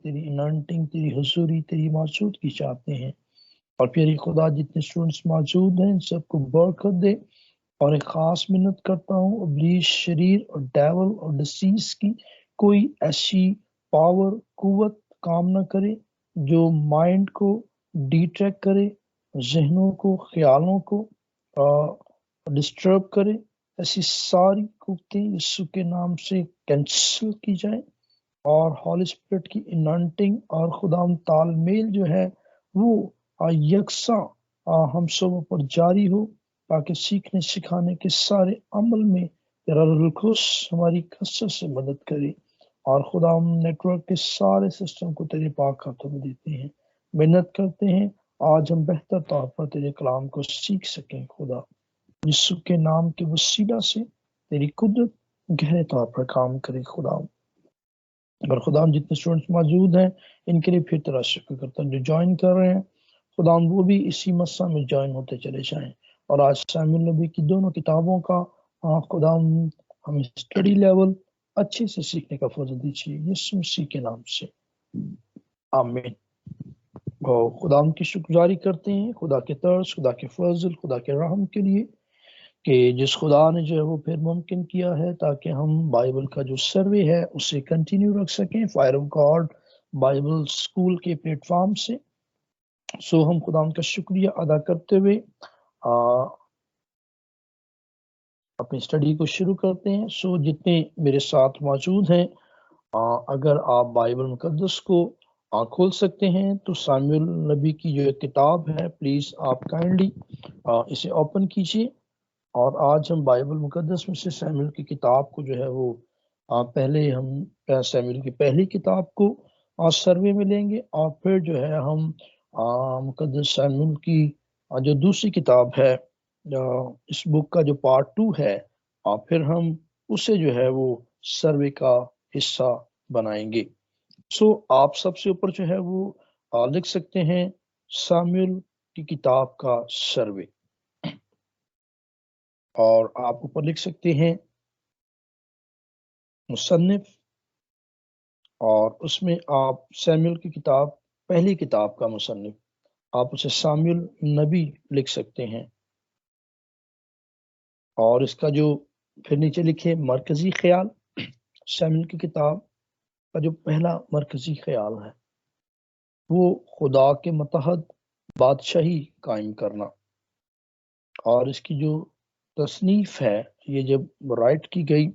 تیری انانٹنگ، تیری حضوری، تیری موجودگی چاہتے ہیں۔ اور پیاری خدا جتنے اسٹوڈنٹس موجود ہیں ان سب کو برکت دے، اور ایک خاص منت کرتا ہوں ابلیس، شریر اور ڈیول اور ڈسیز کی کوئی ایسی پاور، قوت کام نہ کرے جو مائنڈ کو ڈیٹریکٹ کرے، ذہنوں کو، خیالوں کو ڈسٹرب کرے۔ ایسی ساری قوتیں یسوع کے نام سے کینسل کی جائیں، اور ہولی اسپرٹ کی انانٹنگ اور خدا تال میل جو ہے وہ یکساں ہم سب پر جاری ہو، تاکہ سیکھنے سکھانے کے سارے عمل میں تیرا روح القدس ہماری کثرت سے مدد کرے۔ اور خدا ہم نیٹ ورک کے سارے سسٹم کو تیرے پاک ہاتھوں میں دیتے ہیں، محنت کرتے ہیں آج ہم بہتر طور پر تیرے کلام کو سیکھ سکیں۔ خدا یسوع کے نام کے وسیلہ سے تیری قدرت گہرے طور پر کام کرے۔ خدا اگر خدا ہم جتنے اسٹوڈنٹس موجود ہیں ان کے لیے پھر تیرا شکر کرتا ہوں، جو جوائن کر رہے ہیں خدا وہ بھی اسی مسئلہ میں جوائن ہوتے چلے جائیں۔ اور آج سامع النبی کی دونوں کتابوں کا خدا ہمیں اسٹڈی لیول اچھے سے سیکھنے کا فضل دیجیے، یسوع مسیح کے نام سے آمین۔ خدا ہم کی شکر گزاری کرتے ہیں خدا کے طرز، خدا کے فضل، خدا کے رحم کے لیے کہ جس خدا نے جو ہے وہ پھر ممکن کیا ہے تاکہ ہم بائبل کا جو سروے ہے اسے کنٹینیو رکھ سکیں fire of God Bible school کے پلیٹ فارم سے۔ سو ہم خدا کا شکریہ ادا کرتے ہوئے اپنی اسٹڈی کو شروع کرتے ہیں۔ سو جتنے میرے ساتھ موجود ہیں اگر آپ بائبل مقدس کو کھول سکتے ہیں تو سامع النبی کی جو کتاب ہے پلیز آپ کائنڈلی اسے اوپن کیجیے، اور آج ہم بائبل مقدس میں سے سامع کی کتاب کو جو ہے وہ پہلے ہم سامع کی پہلی کتاب کو سروے میں لیں گے، اور پھر جو ہے ہم مقدس سامع کی جو دوسری کتاب ہے اس بک کا جو پارٹ 2 ہے، اور پھر ہم اسے جو ہے وہ سروے کا حصہ بنائیں گے۔ سو آپ سب سے اوپر جو ہے وہ لکھ سکتے ہیں ساموئیل کی کتاب کا سروے، اور آپ اوپر لکھ سکتے ہیں مصنف، اور اس میں آپ ساموئیل کی کتاب پہلی کتاب کا مصنف آپ اسے ساموئیل نبی لکھ سکتے ہیں، اور اس کا جو پھر نیچے لکھے مرکزی خیال، ساموئیل کی کتاب کا جو پہلا مرکزی خیال ہے وہ خدا کے متحد بادشاہی قائم کرنا، اور اس کی جو تصنیف ہے یہ جب رائٹ کی گئی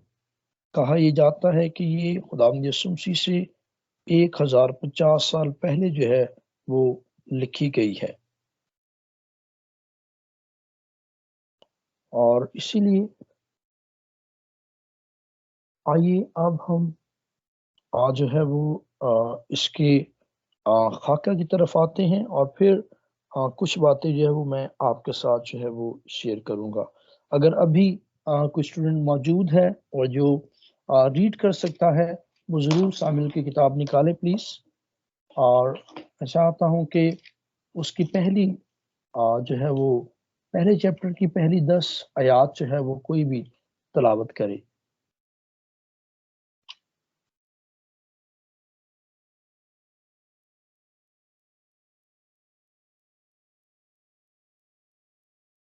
کہا یہ جاتا ہے کہ یہ خداوند یسوع مسیح سے 1050 سال پہلے جو ہے وہ لکھی گئی ہے، اور اسی لیے آئیے اب ہم جو ہے وہ اس کے خاکہ کی طرف آتے ہیں، اور پھر کچھ باتیں جو ہے وہ میں آپ کے ساتھ جو ہے وہ شیئر کروں گا۔ اگر ابھی کوئی اسٹوڈنٹ موجود ہے اور جو ریڈ کر سکتا ہے وہ ضرور ساموئیل کی کتاب نکالے پلیز، اور میں چاہتا ہوں کہ اس کی پہلی جو ہے وہ پہلے چیپٹر کی پہلی 10 آیات جو ہے وہ کوئی بھی تلاوت کرے۔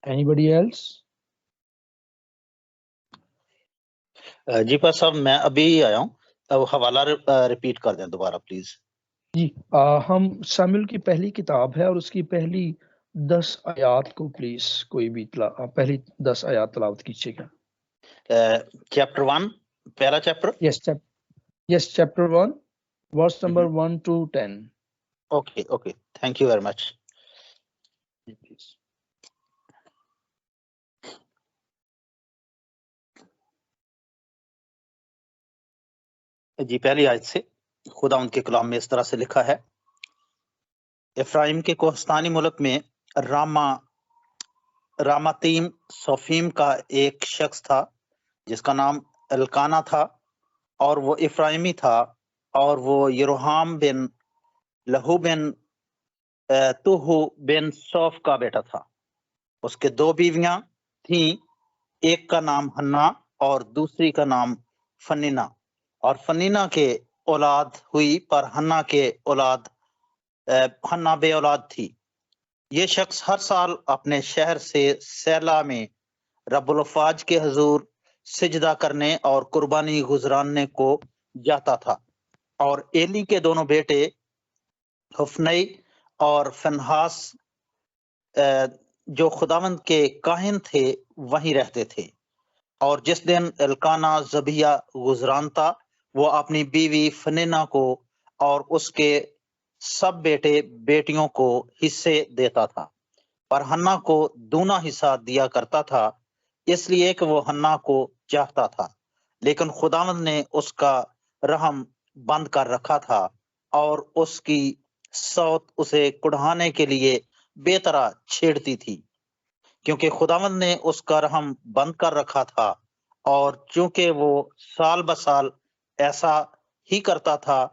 Anybody else? جی پر صاحب میں ابھی ہی آیا ہوں، تو حوالہ ریپیٹ کر دیں دوبارہ پلیز۔ جی ہم ساموئیل کی پہلی کتاب ہے اور اس کی پہلی 10 آیات کو پلیز کوئی بھی پہلی 10 آیات تلاوت کیجیے گا۔ چیپٹر 1 پہلا chapter? Yes chapter 1 verse number 1 to 10۔ Okay thank you very much. جی پہلی آیت سے خدا ان کے کلام میں اس طرح سے لکھا ہے، افرائیم کے کوہستانی ملک میں راماتیم سوفیم کا ایک شخص تھا جس کا نام الکانا تھا، اور وہ افرائیمی تھا، اور وہ یروحام بن لہو بن توہو بن سوف کا بیٹا تھا۔ اس کے 2 بیویاں تھیں، ایک کا نام ہنا اور دوسری کا نام فنینا، اور فنینا کے اولاد ہوئی پر ہنا بے اولاد تھی۔ یہ شخص ہر سال اپنے شہر سے سیلا میں رب الافواج کے حضور سجدہ کرنے اور قربانی گزراننے کو جاتا تھا، اور ایلی کے دونوں بیٹے حفنی اور فنحاس جو خداوند کے کاہن تھے وہیں رہتے تھے۔ اور جس دن الکانا ذبیحہ گزرانتا وہ اپنی بیوی فنینا کو اور اس کے سب بیٹے بیٹیوں کو حصے دیتا تھا، پر ہنا کو دونا حصہ دیا کرتا تھا، اس لیے کہ وہ ہنا کو چاہتا تھا، لیکن خداوند نے اس کا رحم بند کر رکھا تھا اور اس کی صوت اسے کڑھانے کے لیے بے طرح چھیڑتی تھی، کیونکہ خداوند نے اس کا رحم بند کر رکھا تھا، اور چونکہ وہ سال بسال ایسا ہی کرتا تھا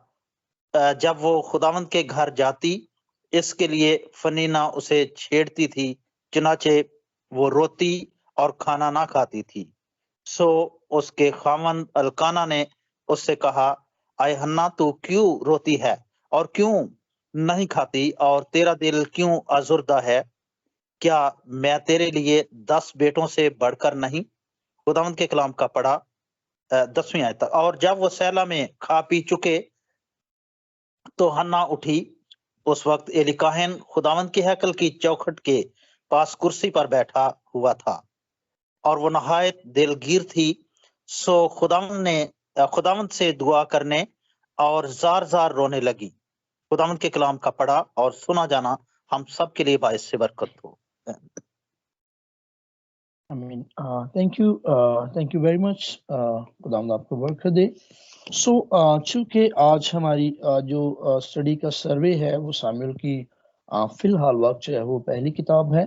جب وہ خداوند کے گھر جاتی، اس کے لیے فنینا اسے چھیڑتی تھی، چنانچہ وہ روتی اور کھانا نہ کھاتی تھی۔ سو اس کے خاوند الکانا نے اس سے کہا، اے ہنا تو کیوں روتی ہے اور کیوں نہیں کھاتی، اور تیرا دل کیوں آزردہ ہے؟ کیا میں تیرے لیے 10 بیٹوں سے بڑھ کر نہیں؟ خداوند کے کلام کا پڑھا 10ویں آیت تک۔ اور جب وہ سیلا میں کھا پی چکے تو ہنا اٹھی۔ اس وقت ایلی کاہن خداوند کی ہیکل کی چوکھٹ کے پاس کرسی پر بیٹھا ہوا تھا، اور وہ نہایت دلگیر تھی۔ سو خداوند سے دعا کرنے اور زار زار رونے لگی۔ خداوند کے کلام کا پڑھا اور سنا جانا ہم سب کے لیے باعث سے برکت ہو۔ آمین۔ تھینک یو ویری مچ۔ خداوند آپ کو برکت دے۔ سو چونکہ آج ہماری جو اسٹڈی کا سروے ہے وہ ساموئیل کی فی الحال وقت جو ہے وہ پہلی کتاب ہے،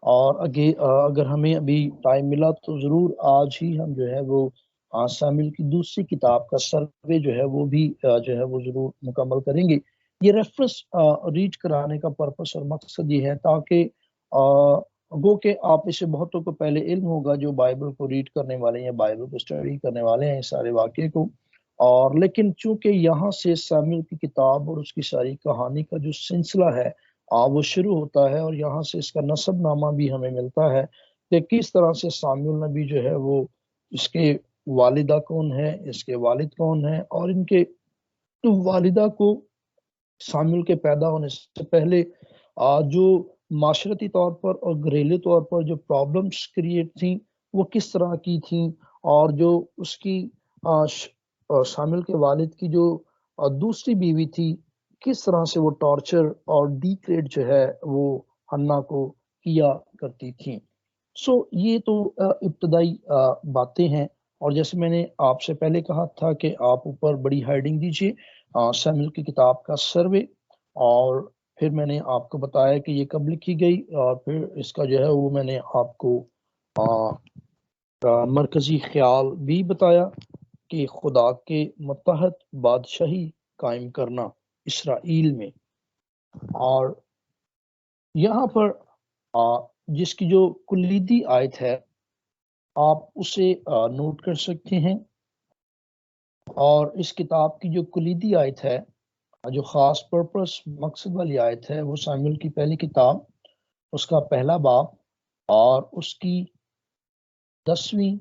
اور اگر ہمیں ابھی ٹائم ملا تو ضرور آج ہی ہم جو ہے وہ ساموئیل کی دوسری کتاب کا سروے جو ہے وہ بھی جو ہے وہ ضرور مکمل کریں گے۔ یہ ریفرنس ریڈ کرانے کا پرپس اور مقصد یہ ہے تاکہ گو کہ آپ اسے بہتوں کو پہلے علم ہوگا جو بائبل کو ریڈ کرنے والے ہیں، بائبل کو اسٹڈی کرنے والے ہیں اس سارے واقعے کو، اور لیکن چونکہ یہاں سے ساموئیل کی کتاب اور اس کی ساری کہانی کا جو سلسلہ ہے وہ شروع ہوتا ہے، اور یہاں سے اس کا نسب نامہ بھی ہمیں ملتا ہے کہ کس طرح سے ساموئیل نبی جو ہے وہ اس کے والدہ کون ہے، اس کے والد کون ہیں، اور ان کے والدہ کو ساموئیل کے پیدا ہونے سے پہلے جو معاشرتی طور پر اور گھریلو طور پر جو پرابلمس کریٹ تھیں وہ کس طرح کی تھیں، اور جو اس کی ساموئیل کے والد کی جو دوسری بیوی تھی کس طرح سے وہ ٹارچر اور ڈیگریڈ جو ہے وہ ہنا کو کیا کرتی تھیں۔ سو یہ تو ابتدائی باتیں ہیں، اور جیسے میں نے آپ سے پہلے کہا تھا کہ آپ اوپر بڑی ہیڈنگ دیجئے ساموئیل کی کتاب کا سروے، اور پھر میں نے آپ کو بتایا کہ یہ کب لکھی گئی، اور پھر اس کا جو ہے وہ میں نے آپ کو مرکزی خیال بھی بتایا کہ خدا کے متحد بادشاہی قائم کرنا اسرائیل میں۔ اور یہاں پر جس کی جو کلیدی آیت ہے آپ اسے نوٹ کر سکتے ہیں، اور اس کتاب کی جو کلیدی آیت ہے جو خاص پرپس مقصد والی آیت ہے وہ ساموئیل کی پہلی کتاب اس کا پہلا باب اور اس کی 10ویں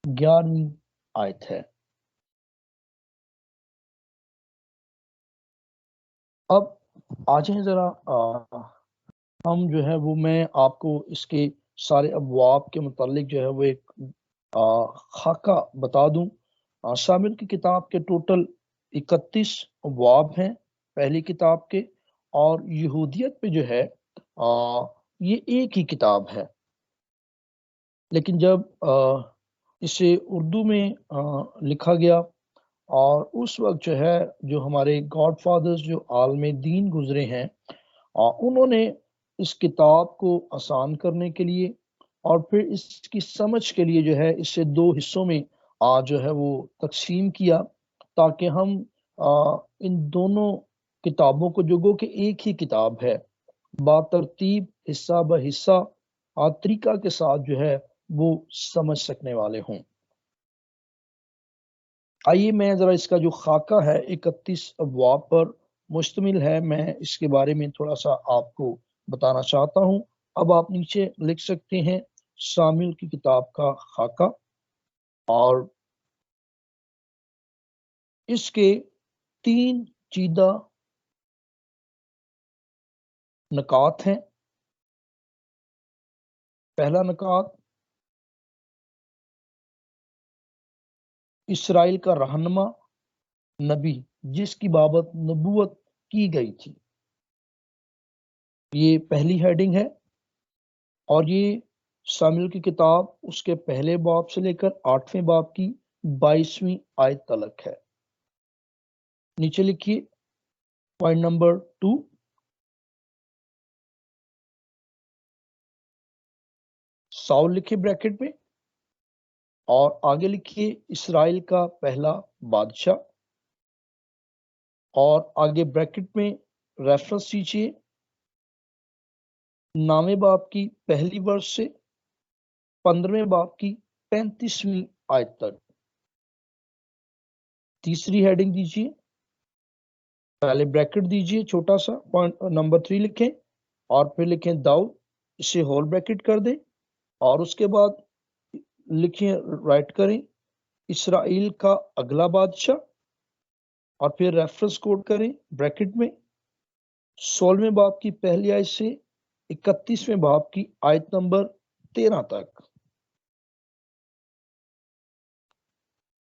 11ویں آیت ہے۔ اب آ جائیں ذرا ہم جو ہے وہ میں آپ کو اس کے سارے ابواب کے متعلق جو ہے وہ ایک خاکہ بتا دوں۔ ساموئیل کی کتاب کے ٹوٹل 31 ابواب ہیں پہلی کتاب کے، اور یہودیت پہ جو ہے یہ ایک ہی کتاب ہے، لیکن جب اسے اردو میں لکھا گیا، اور اس وقت جو ہے جو ہمارے گاڈ فادرز جو عالم دین گزرے ہیں انہوں نے اس کتاب کو آسان کرنے کے لیے اور پھر اس کی سمجھ کے لیے جو ہے اسے 2 حصوں میں جو ہے وہ تقسیم کیا، تاکہ ہم ان دونوں کتابوں کو جو گو کہ ایک ہی کتاب ہے بترتیب حصہ بہ حصہ طریقہ کے ساتھ جو ہے وہ سمجھ سکنے والے ہوں۔ آئیے میں ذرا اس کا جو خاکہ ہے 31 ابواب پر مشتمل ہے، میں اس کے بارے میں تھوڑا سا آپ کو بتانا چاہتا ہوں۔ اب آپ نیچے لکھ سکتے ہیں ساموئیل کی کتاب کا خاکہ، اور اس کے 3 چیدہ نکات ہیں۔ پہلا نکات، اسرائیل کا رہنما نبی جس کی بابت نبوت کی گئی تھی، یہ پہلی ہیڈنگ ہے، اور یہ ساموئیل کی کتاب اس کے پہلے باب سے لے کر 8ویں باب کی 22ویں آیت تلک ہے۔ نیچے لکھیے پوائنٹ نمبر 2، ساؤل لکھے بریکٹ میں، اور آگے لکھیے اسرائیل کا پہلا بادشاہ، اور آگے بریکٹ میں ریفرنس دیجیے 9ویں باب کی پہلی ورس سے 15ویں باب کی 35ویں آیت تک۔ تیسری ہیڈنگ دیجیے، پہلے بریکٹ دیجیے چھوٹا سا، پوائنٹ نمبر 3 لکھیں، اور پھر لکھیں داؤد، اسے ہول بریکٹ کر دیں، اور اس کے بعد لکھیں رائٹ کریں اسرائیل کا اگلا بادشاہ، اور پھر ریفرنس کوڈ کریں بریکٹ میں 16ویں باب کی پہلی آیت سے 31ویں باب کی آیت نمبر 13 تک۔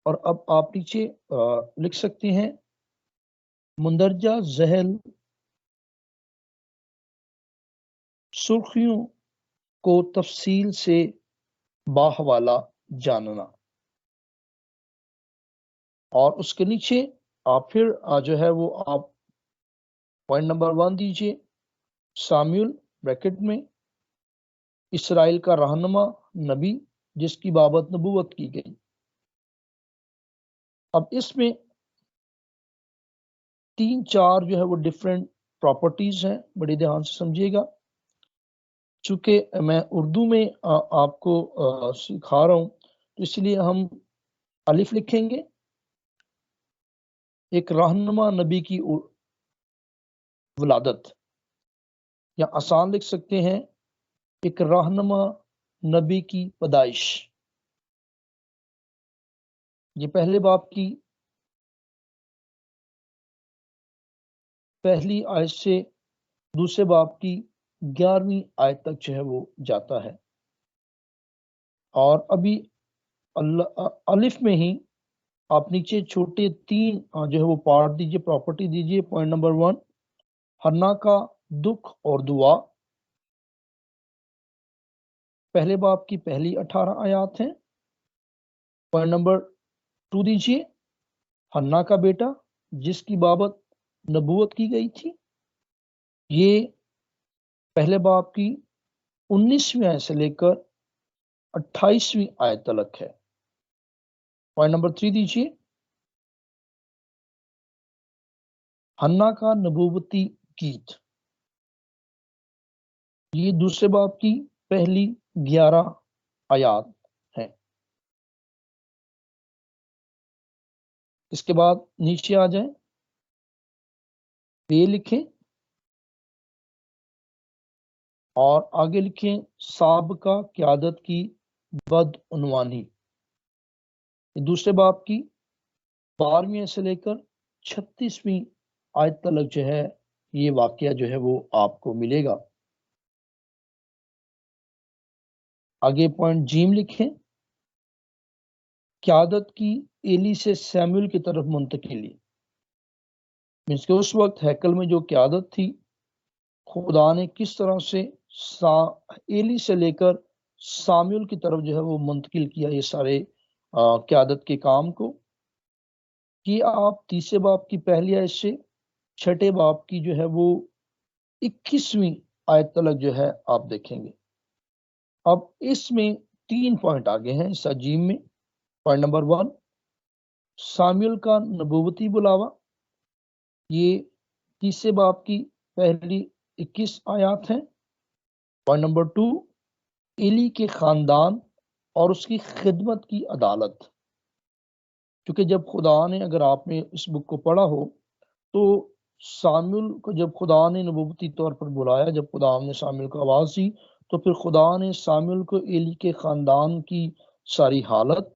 اور اب آپ نیچے لکھ سکتے ہیں مندرجہ ذیل سرخیوں کو تفصیل سے باحوالہ جاننا، اور اس کے نیچے آپ پھر جو ہے وہ آپ پوائنٹ نمبر 1 دیجیے ساموئیل بریکٹ میں اسرائیل کا رہنما نبی جس کی بابت نبوت کی گئی۔ اب اس میں 3-4 جو ہے وہ ڈیفرنٹ پراپرٹیز ہیں، بڑی دھیان سے سمجھیے گا، چونکہ میں اردو میں آپ کو سکھا رہا ہوں تو اس لیے ہم الف لکھیں گے، ایک رہنما نبی کی ولادت، یا آسان لکھ سکتے ہیں ایک رہنما نبی کی پیدائش۔ یہ پہلے باب کی پہلی آیت سے دوسرے باب کی 11ویں آیت تک جو ہے وہ جاتا ہے، اور ابھی الف میں ہی آپ نیچے چھوٹے 3 جو ہے وہ پارٹ دیجیے، پراپرٹی دیجیے۔ پوائنٹ نمبر 1 حنا کا دکھ اور دعا، پہلے باب کی پہلی 18 آیات ہیں۔ پوائنٹ نمبر 2 دیجیے حنا کا بیٹا جس کی بابت نبوت کی گئی تھی، یہ پہلے باب کی 19ویں آیت سے لے کر 28ویں آیت تلک ہے۔ پوائنٹ نمبر 3 دیجیے حنا کا نبوتی گیت، یہ دوسرے باب کی پہلی 11 آیات ہیں۔ اس کے بعد نیچے آ جائیں، یہ لکھیں اور آگے لکھیں سابقہ قیادت کی بدعنوانی، دوسرے باب کی 12ویں سے لے کر 36ویں آیت تلک جو ہے یہ واقعہ جو ہے وہ آپ کو ملے گا۔ آگے پوائنٹ جیم لکھیں قیادت کی ایلی سے سیموئیل کی طرف منتقلی، مینس کہ اس وقت ہیکل میں جو قیادت تھی خدا نے کس طرح سے ایلی سے لے کر ساموئیل کی طرف جو ہے وہ منتقل کیا یہ سارے قیادت کے کام کو، کہ آپ تیسرے باب کی پہلی آیت سے چھٹے باب کی جو ہے وہ 21ویں آیت تلک جو ہے آپ دیکھیں گے۔ اب اس میں 3 پوائنٹ آگے ہیں اس عجیم میں۔ پوائنٹ نمبر 1 ساموئیل کا نبوتی بلاوا، یہ تیسرے باب کی پہلی 21 آیات ہیں۔ پوائنٹ نمبر 2 ایلی کے خاندان اور اس کی خدمت کی عدالت، کیونکہ جب خدا نے، اگر آپ نے اس بک کو پڑھا ہو تو سامویل کو جب خدا نے نبوتی طور پر بلایا، جب خدا نے سامویل کو آواز دی، تو پھر خدا نے سامویل کو ایلی کے خاندان کی ساری حالت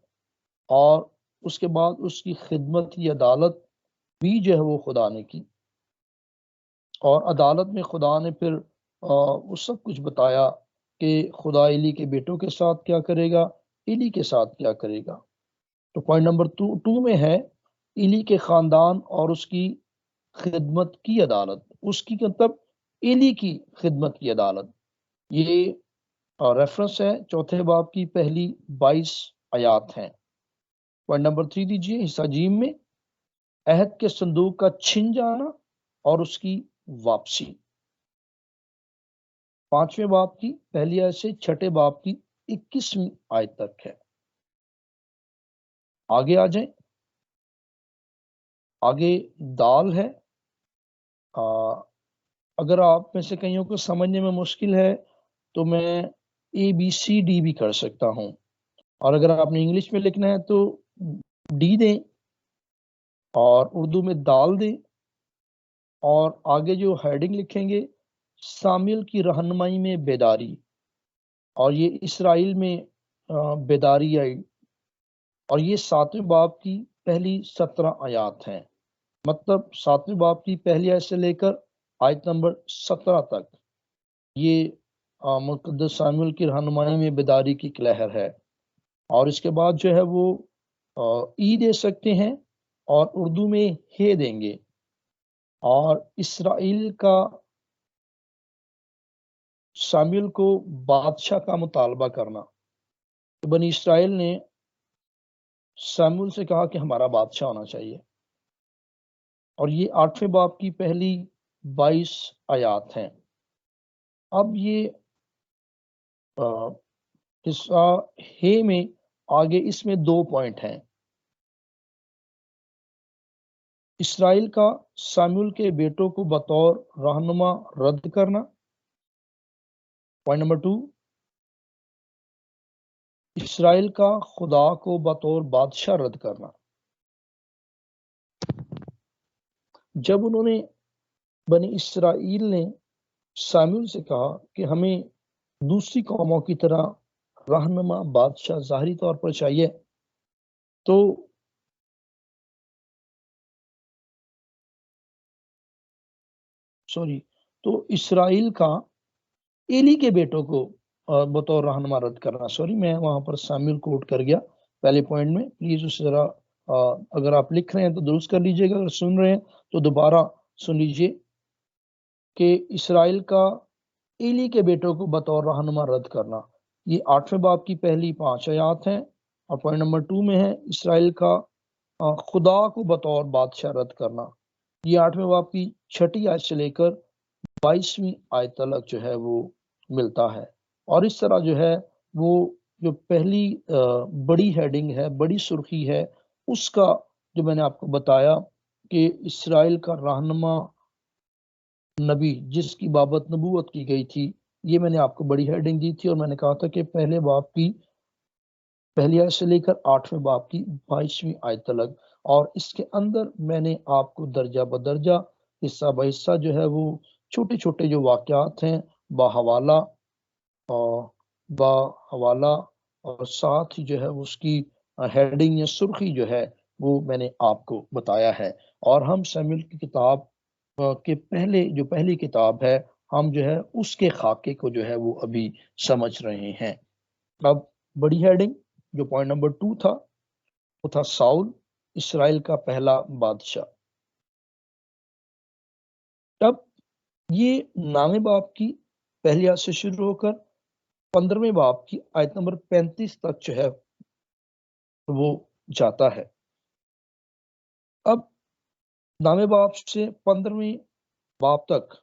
اور اس کے بعد اس کی خدمت کی عدالت بھی جو ہے وہ خدا نے کی، اور عدالت میں خدا نے پھر وہ سب کچھ بتایا کہ خدا ایلی کے بیٹوں کے ساتھ کیا کرے گا، ایلی کے ساتھ کیا کرے گا۔ تو پوائنٹ نمبر 2 میں ہے ایلی کے خاندان اور اس کی خدمت کی عدالت، اس کی مطلب ایلی کی خدمت کی عدالت۔ یہ ریفرنس ہے 4 باب کی پہلی 22 آیات ہیں۔ پوائنٹ نمبر 3 دیجئے، حصہ جیم میں عہد کے صندوق کا چھن جانا اور اس کی واپسی، 5ویں باب کی پہلی آیت سے 6 باب کی 21ویں آیت تک ہے۔ آگے آ جائیں، آگے دال ہے۔ اگر آپ میں سے کئیوں کو سمجھنے میں مشکل ہے تو میں ABCD بھی کر سکتا ہوں، اور اگر آپ نے انگلش میں لکھنا ہے تو D دیں اور اردو میں دال دیں، اور آگے جو ہیڈنگ لکھیں گے سامویل کی رہنمائی میں بیداری، اور یہ اسرائیل میں بیداری آئی، اور یہ 7ویں باب کی پہلی 17 آیات ہیں۔ مطلب 7ویں باب کی پہلی آیت سے لے کر آیت نمبر 17 تک یہ مقدس سامویل کی رہنمائی میں بیداری کی لہر ہے، اور اس کے بعد جو ہے وہ ای دے سکتے ہیں اور اردو میں ہے دیں گے۔ اور اسرائیل کا سامویل کو بادشاہ کا مطالبہ کرنا، بنی اسرائیل نے سامویل سے کہا کہ ہمارا بادشاہ ہونا چاہیے، اور یہ 8ویں باب کی پہلی 22 آیات ہیں۔ اب یہ حصہ ہے میں آگے اس میں 2 پوائنٹ ہیں۔ اسرائیل کا سامویل کے بیٹوں کو بطور رہنما رد کرنا، پوائنٹ نمبر 2 اسرائیل کا خدا کو بطور بادشاہ رد کرنا۔ جب انہوں نے بنی اسرائیل نے سامویل سے کہا کہ ہمیں دوسری قوموں کی طرح رہنما بادشاہ ظاہری طور پر چاہیے، تو اسرائیل کا ایلی کے بیٹوں کو بطور رہنما رد کرنا، میں وہاں پر سامویل کوٹ کر گیا پہلے پوائنٹ میں، پلیز اس ذرا اگر آپ لکھ رہے ہیں تو درست کر لیجئے گا، اگر سن رہے ہیں تو دوبارہ سن لیجئے کہ اسرائیل کا ایلی کے بیٹوں کو بطور رہنما رد کرنا، یہ 8ویں باب کی پہلی 5 آیات ہیں، اور پوائنٹ نمبر 2 میں ہے اسرائیل کا خدا کو بطور بادشاہ رد کرنا، یہ 8ویں باب کی 6 آیت سے لے کر 22ویں آیت تک جو ہے وہ ملتا ہے۔ اور اس طرح جو ہے وہ جو پہلی بڑی ہیڈنگ ہے، بڑی سرخی ہے، اس کا جو میں نے آپ کو بتایا کہ اسرائیل کا رہنما نبی جس کی بابت نبوت کی گئی تھی، یہ میں نے آپ کو بڑی ہیڈنگ دی تھی، اور میں نے کہا تھا کہ پہلے باب کی پہلی آیت سے لے کر 8ویں باب کی 22ویں آیت تک، اور اس کے اندر میں نے آپ کو درجہ بدرجہ حصہ بہ حصہ جو ہے وہ چھوٹے چھوٹے جو واقعات ہیں باحوالہ اور ساتھ ہی جو ہے اس کی ہیڈنگ یا سرخی جو ہے وہ میں نے آپ کو بتایا ہے۔ اور ہم سامویل کی کتاب کے پہلی کتاب ہے، ہم جو ہے اس کے خاکے کو جو ہے وہ ابھی سمجھ رہے ہیں۔ اب بڑی ہیڈنگ جو پوائنٹ نمبر 2 تھا وہ تھا ساؤل اسرائیل کا پہلا بادشاہ۔ اب یہ 9ویں باب کی پہلی آیت سے شروع ہو کر 15ویں باب کی آیت نمبر 35 تک جو ہے وہ جاتا ہے۔ اب 9ویں باب سے 15ویں باب تک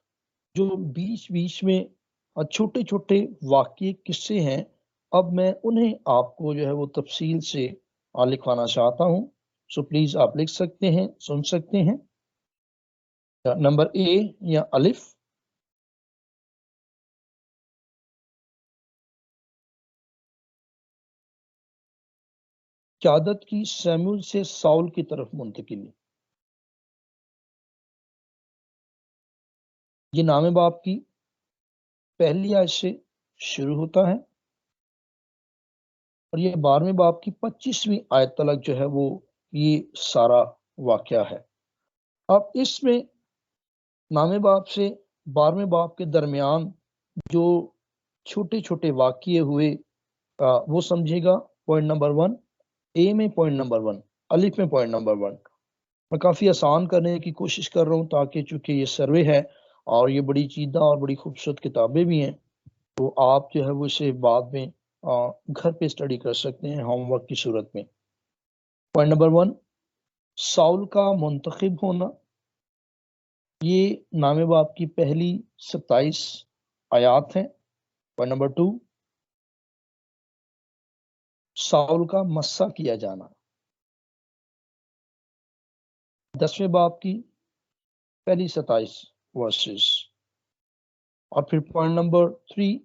جو بیچ میں چھوٹے چھوٹے واقعے قصے ہیں، اب میں انہیں آپ کو جو ہے وہ تفصیل سے لکھوانا چاہتا ہوں، سو پلیز آپ لکھ سکتے ہیں، سن سکتے ہیں۔ نمبر A یا الف، قیادت کی سیمول سے ساؤل کی طرف منتقلی۔ یہ نام باب کی پہلی آیت سے شروع ہوتا ہے اور یہ 12ویں باب کی 25ویں آیت تک جو ہے وہ یہ سارا واقعہ ہے۔ اب اس میں نام باب سے 12ویں باب کے درمیان جو چھوٹے چھوٹے واقعے ہوئے وہ سمجھے گا۔ پوائنٹ نمبر 1 اے میں، پوائنٹ نمبر 1 الف میں، پوائنٹ نمبر 1 میں کافی آسان کرنے کی کوشش کر رہا ہوں تاکہ چونکہ یہ سروے ہے اور یہ بڑی چیدہ اور بڑی خوبصورت کتابیں بھی ہیں تو آپ جو ہے وہ اسے بعد میں گھر پہ اسٹڈی کر سکتے ہیں ہوم ورک کی صورت میں۔ پوائنٹ نمبر 1 ساؤل کا منتخب ہونا، یہ نام باب کی پہلی 27 آیات ہیں۔ پوائنٹ نمبر 2 ساؤل کا مسح کیا جانا، 10ویں باب کی پہلی 27 ورسز۔ اور پھر پوائنٹ نمبر 3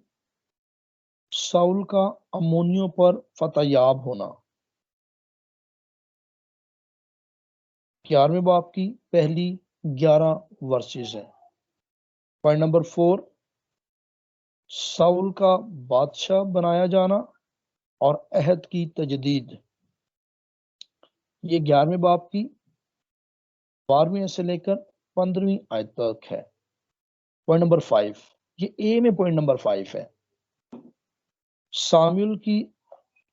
ساؤل کا امونیوں پر فتح یاب ہونا، 11ویں باب کی پہلی 11 ورسز ہیں۔ پوائنٹ نمبر 4 ساؤل کا بادشاہ بنایا جانا اور عہد کی تجدید، یہ 11ویں باب کی 12ویں سے لے کر 15ویں آیت تک ہے۔ پوائنٹ نمبر 5 یہ اے میں پوائنٹ نمبر 5 ہے، سامویل کی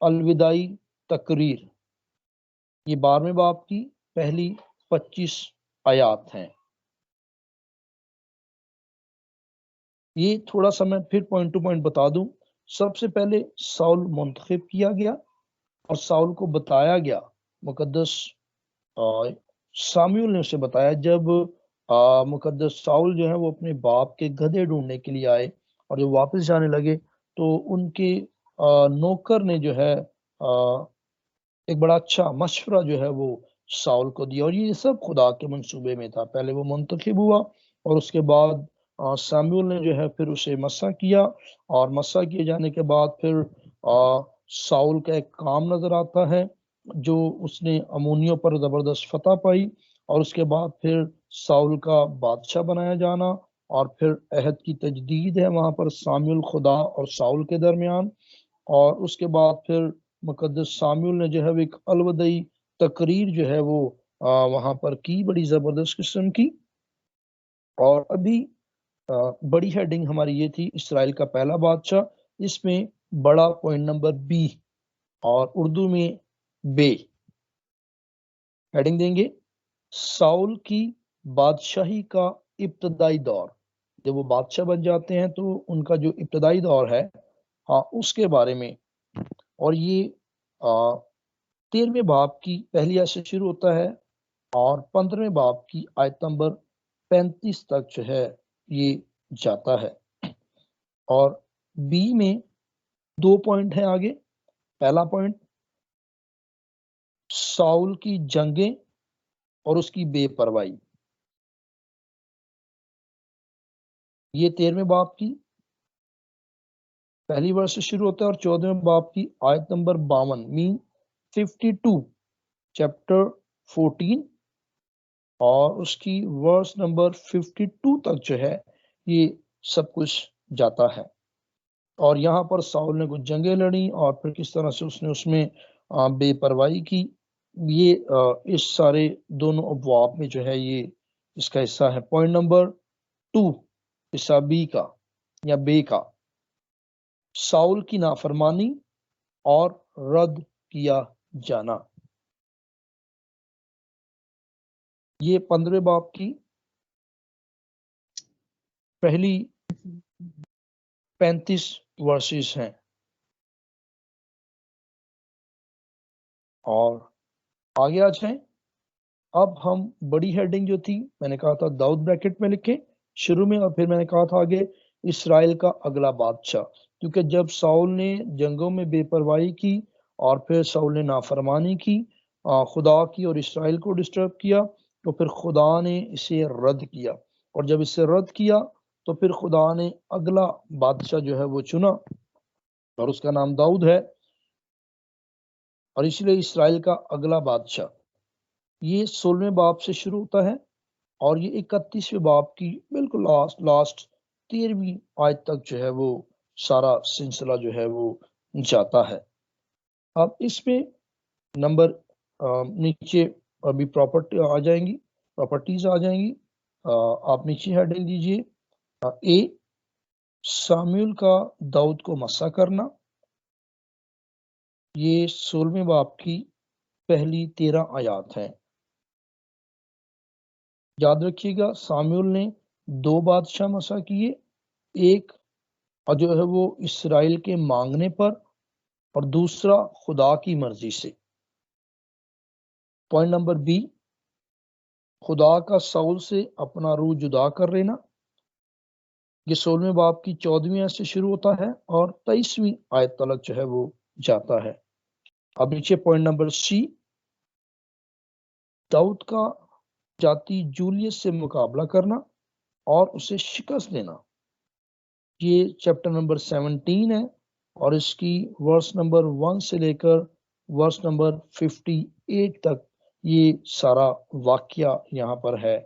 الوداعی تقریر، یہ 12ویں باب کی پہلی 25 آیات ہیں۔ یہ تھوڑا سا میں پھر پوائنٹ ٹو پوائنٹ بتا دوں۔ سب سے پہلے ساؤل منتخب کیا گیا اور ساؤل کو بتایا گیا، مقدس سامویل نے اسے بتایا جب مقدس ساؤل جو ہے وہ اپنے باپ کے گدھے ڈھونڈنے کے لیے آئے اور جب واپس جانے لگے تو ان کے نوکر نے جو ہے ایک بڑا اچھا مشورہ جو ہے وہ ساؤل کو دیا اور یہ سب خدا کے منصوبے میں تھا۔ پہلے وہ منتخب ہوا اور اس کے بعد سامویل نے جو ہے پھر اسے مسح کیا اور مسح کیے جانے کے بعد پھر ساؤل کا ایک کام نظر آتا ہے جو اس نے امونیوں پر زبردست فتح پائی اور اس کے بعد پھر ساؤل کا بادشاہ بنایا جانا اور پھر عہد کی تجدید ہے وہاں پر سامویل خدا اور ساؤل کے درمیان، اور اس کے بعد پھر مقدس سامویل نے جو ہے ایک الوداعی تقریر جو ہے وہ وہاں پر کی بڑی زبردست قسم کی۔ اور ابھی بڑی ہیڈنگ ہماری یہ تھی اسرائیل کا پہلا بادشاہ، اس میں بڑا پوائنٹ نمبر بی اور اردو میں بے ہیڈنگ دیں گے، ساؤل کی بادشاہی کا ابتدائی دور۔ جب وہ بادشاہ بن جاتے ہیں تو ان کا جو ابتدائی دور ہے اس کے بارے میں، اور یہ 13ویں باب کی پہلی آیت سے شروع ہوتا ہے اور 15ویں باب کی آیت نمبر 35 تک جو ہے یہ جاتا ہے۔ اور بی میں 2 پوائنٹ ہیں آگے۔ پہلا پوائنٹ ساؤل کی جنگیں اور اس کی بے پرواہی، یہ 13ویں باب کی پہلی ورس سے شروع ہوتا ہے اور 14ویں باب کی آیت نمبر 52 مین 52 چیپٹر 14 اور اس کی ورس نمبر 52 تک جو ہے یہ سب کچھ جاتا ہے۔ اور یہاں پر ساؤل نے کچھ جنگیں لڑی اور پھر کس طرح سے اس نے اس میں بے پرواہی کی، یہ اس سارے دونوں ابواب میں جو ہے یہ اس کا حصہ ہے۔ پوائنٹ نمبر 2 حصہ بی کا یا بے کا، ساؤل کی نافرمانی اور رد کیا جانا، یہ 15ویں باب کی پہلی 35 ورسز ہیں۔ اور آگے آ جائیں، اب ہم بڑی ہیڈنگ جو تھی میں نے کہا تھا داؤد بریکٹ میں لکھیں شروع میں، اور پھر میں نے کہا تھا آگے اسرائیل کا اگلا بادشاہ، کیونکہ جب ساؤل نے جنگوں میں بے پرواہی کی اور پھر ساؤل نے نافرمانی کی خدا کی اور اسرائیل کو ڈسٹرب کیا تو پھر خدا نے اسے رد کیا، اور جب اسے رد کیا تو پھر خدا نے اگلا بادشاہ جو ہے وہ چنا اور اس کا نام داؤد ہے۔ اور اس لیے اسرائیل کا اگلا بادشاہ یہ 16ویں باب سے شروع ہوتا ہے اور یہ 31ویں باب کی بالکل لاسٹ 13ویں آیت تک جو ہے وہ سارا سلسلہ جو ہے وہ جاتا ہے۔ اب اس میں نمبر نیچے ابھی پراپرٹی آ جائیں گی، پراپرٹیز آ جائیں گی، آپ نیچے ہیڈنگ دیجئے اے سامویل کا داؤد کو مسح کرنا، یہ 16ویں باب کی پہلی 13 آیات ہیں۔ یاد رکھیے گا سامویل نے 2 بادشاہ مسح کیے، ایک جو ہے وہ اسرائیل کے مانگنے پر اور دوسرا خدا کی مرضی سے۔ پوائنٹ نمبر بی، خدا کا ساؤل سے اپنا روح جدا کر لینا، یہ 16ویں باب کی 14ویں آیت سے شروع ہوتا ہے اور 23ویں آیت تک جو ہے وہ جاتا ہے۔ اب نیچے پوائنٹ نمبر سی، داؤد کا جاتی جولیس سے مقابلہ کرنا اور اسے شکست دینا، یہ چیپٹر نمبر 17 ہے اور اس کی ورس نمبر 1 سے لے کر ورس نمبر 58 تک یہ سارا واقعہ یہاں پر ہے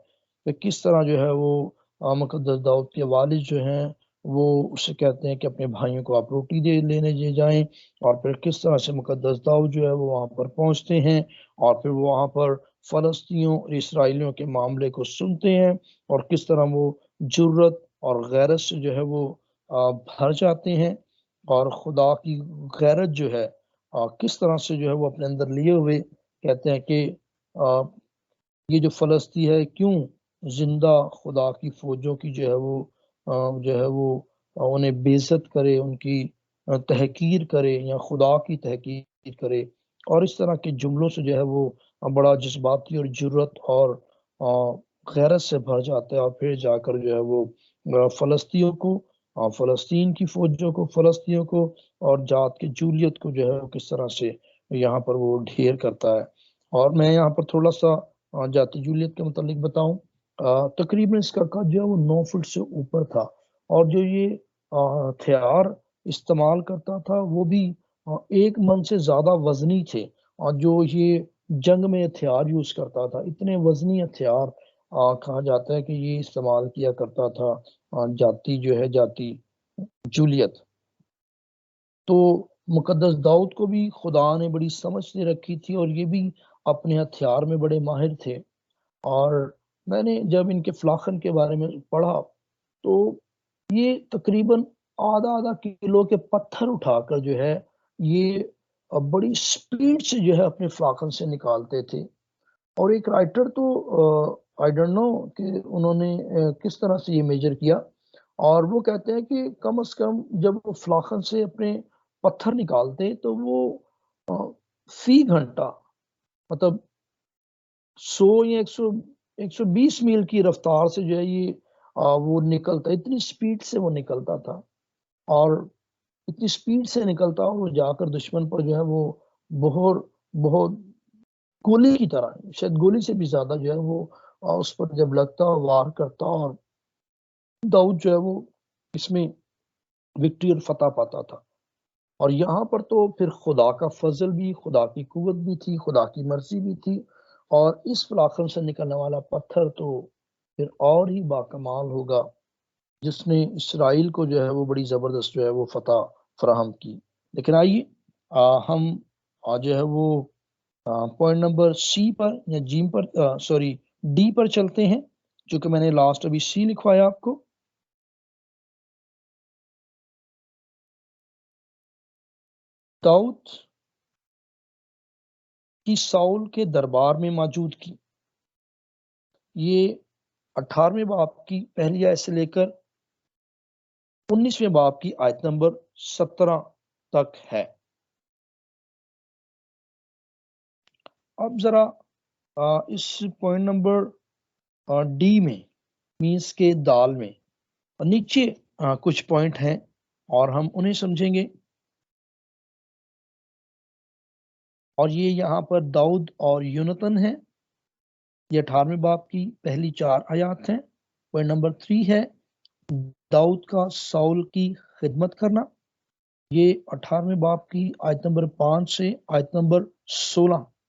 کہ کس طرح جو ہے وہ مقدس داؤد کے والد جو ہیں وہ اسے کہتے ہیں کہ اپنے بھائیوں کو آپ روٹی لینے جائیں، اور پھر کس طرح سے مقدس داؤد جو ہے وہ وہاں پر پہنچتے ہیں اور پھر وہ وہاں پر فلسطینیوں اور اسرائیلیوں کے معاملے کو سنتے ہیں اور کس طرح وہ جرت اور غیرت سے جو ہے وہ بھر جاتے ہیں اور خدا کی غیرت جو ہے کس طرح سے جو ہے وہ اپنے اندر لیے ہوئے کہتے ہیں کہ یہ جو فلسطین ہے کیوں زندہ خدا کی فوجوں کی جو ہے وہ انہیں بے عزت کرے، ان کی تحقیر کرے یا خدا کی تحقیر کرے، اور اس طرح کے جملوں سے جو ہے وہ بڑا جذباتی اور جرت اور غیرت سے بھر جاتا ہے، اور پھر جا کر جو ہے وہ فلسطینیوں کو، فلسطین کی فوجوں کو، فلسطینیوں کو اور جات کے جولیت کو جو ہے کس طرح سے یہاں پر وہ ڈھیر کرتا ہے۔ اور میں یہاں پر تھوڑا سا جاتی جولیت کے متعلق بتاؤں، تقریباً اس کا قد جو ہے وہ 9 فٹ سے اوپر تھا، اور جو یہ ہتھیار استعمال کرتا تھا وہ بھی 1 من سے زیادہ وزنی تھے، اور جو یہ جنگ میں ہتھیار یوز کرتا تھا اتنے وزنی ہتھیار کہا جاتا ہے کہ یہ استعمال کیا کرتا تھا جاتی جو ہے جاتی جولیت۔ تو مقدس داؤد کو بھی خدا نے بڑی سمجھ سے رکھی تھی اور یہ بھی اپنے ہتھیار میں بڑے ماہر تھے، اور میں نے جب ان کے فلاخن کے بارے میں پڑھا تو یہ تقریباً آدھا کلو کے پتھر اٹھا کر جو ہے یہ بڑی سپیڈ سے جو ہے اپنے فلاخن سے نکالتے تھے، اور ایک رائٹر تو آئی ڈونٹ نو کہ انہوں نے کس طرح سے یہ میجر کیا، اور وہ کہتے ہیں کہ کم از کم جب وہ فلاخن سے اپنے پتھر نکالتے تو وہ فی گھنٹہ مطلب 100 یا 120 میل کی رفتار سے جو ہے یہ وہ نکلتا، اتنی سپیڈ سے وہ نکلتا تھا، اور اتنی سپیڈ سے نکلتا اور وہ جا کر دشمن پر جو ہے وہ بہت گولی کی طرح، شاید گولی سے بھی زیادہ جو ہے وہ اس پر جب لگتا وار کرتا، اور داؤد جو ہے وہ اس میں وکٹری اور فتح پاتا تھا۔ اور یہاں پر تو پھر خدا کا فضل بھی، خدا کی قوت بھی تھی، خدا کی مرضی بھی تھی، اور اس فلاخن سے نکلنے والا پتھر تو پھر اور ہی باکمال ہوگا جس نے اسرائیل کو جو ہے وہ بڑی زبردست جو ہے وہ فتح فراہم کی۔ لیکن آئیے ہم جو ہے وہ پوائنٹ نمبر سی پر یا جیم پر سوری ڈی پر چلتے ہیں، جو کہ میں نے لاسٹ ابھی سی لکھوایا آپ کو۔ داؤد کی ساؤل کے دربار میں موجود کی، یہ 18ویں باب کی پہلی آیت سے لے کر 19ویں باب کی آیت نمبر 17 تک ہے۔ اب ذرا اس پوائنٹ نمبر ڈی میں مینس کے دال میں نیچے کچھ پوائنٹ ہیں اور ہم انہیں سمجھیں گے، اور یہ یہاں پر داؤد اور یونتن ہے، یہ 18ویں باب کی پہلی 4 آیات ہیں۔ پوائنٹ نمبر 3 ہے داؤد کا ساؤل کی خدمت کرنا، یہ 18ویں باب کی آیت نمبر 5 سے آیت نمبر 16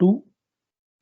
2,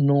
9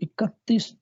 31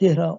13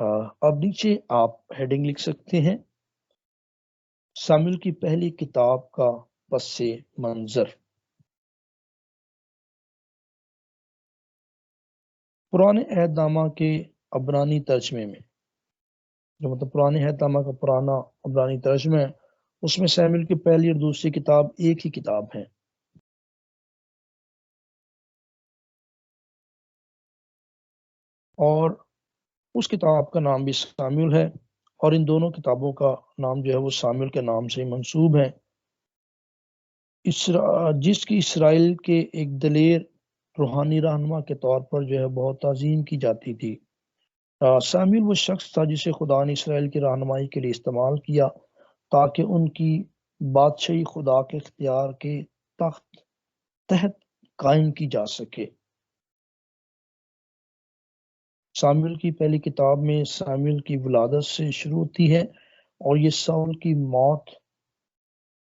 اب نیچے آپ ہیڈنگ لکھ سکتے ہیں، ساموئیل کی پہلی کتاب کا پس منظر۔ پرانے عہد نامہ کے عبرانی ترجمے میں، جو مطلب پرانے عہد نامہ کا پرانا عبرانی ترجمہ ہے، اس میں ساموئیل کی پہلی اور دوسری کتاب ایک ہی کتاب ہے۔ اور اس کتاب کا نام بھی ساموئیل ہے، اور ان دونوں کتابوں کا نام جو ہے وہ ساموئیل کے نام سے منسوب ہے، جس کی اسرائیل کے ایک دلیر روحانی رہنما کے طور پر جو ہے بہت تعظیم کی جاتی تھی۔ ساموئیل وہ شخص تھا جسے خدا نے اسرائیل کی رہنمائی کے لیے استعمال کیا تاکہ ان کی بادشاہی خدا کے اختیار کے تحت قائم کی جا سکے۔ ساموئیل کی پہلی کتاب میں ساموئیل کی ولادت سے شروع ہوتی ہے اور یہ ساؤل کی موت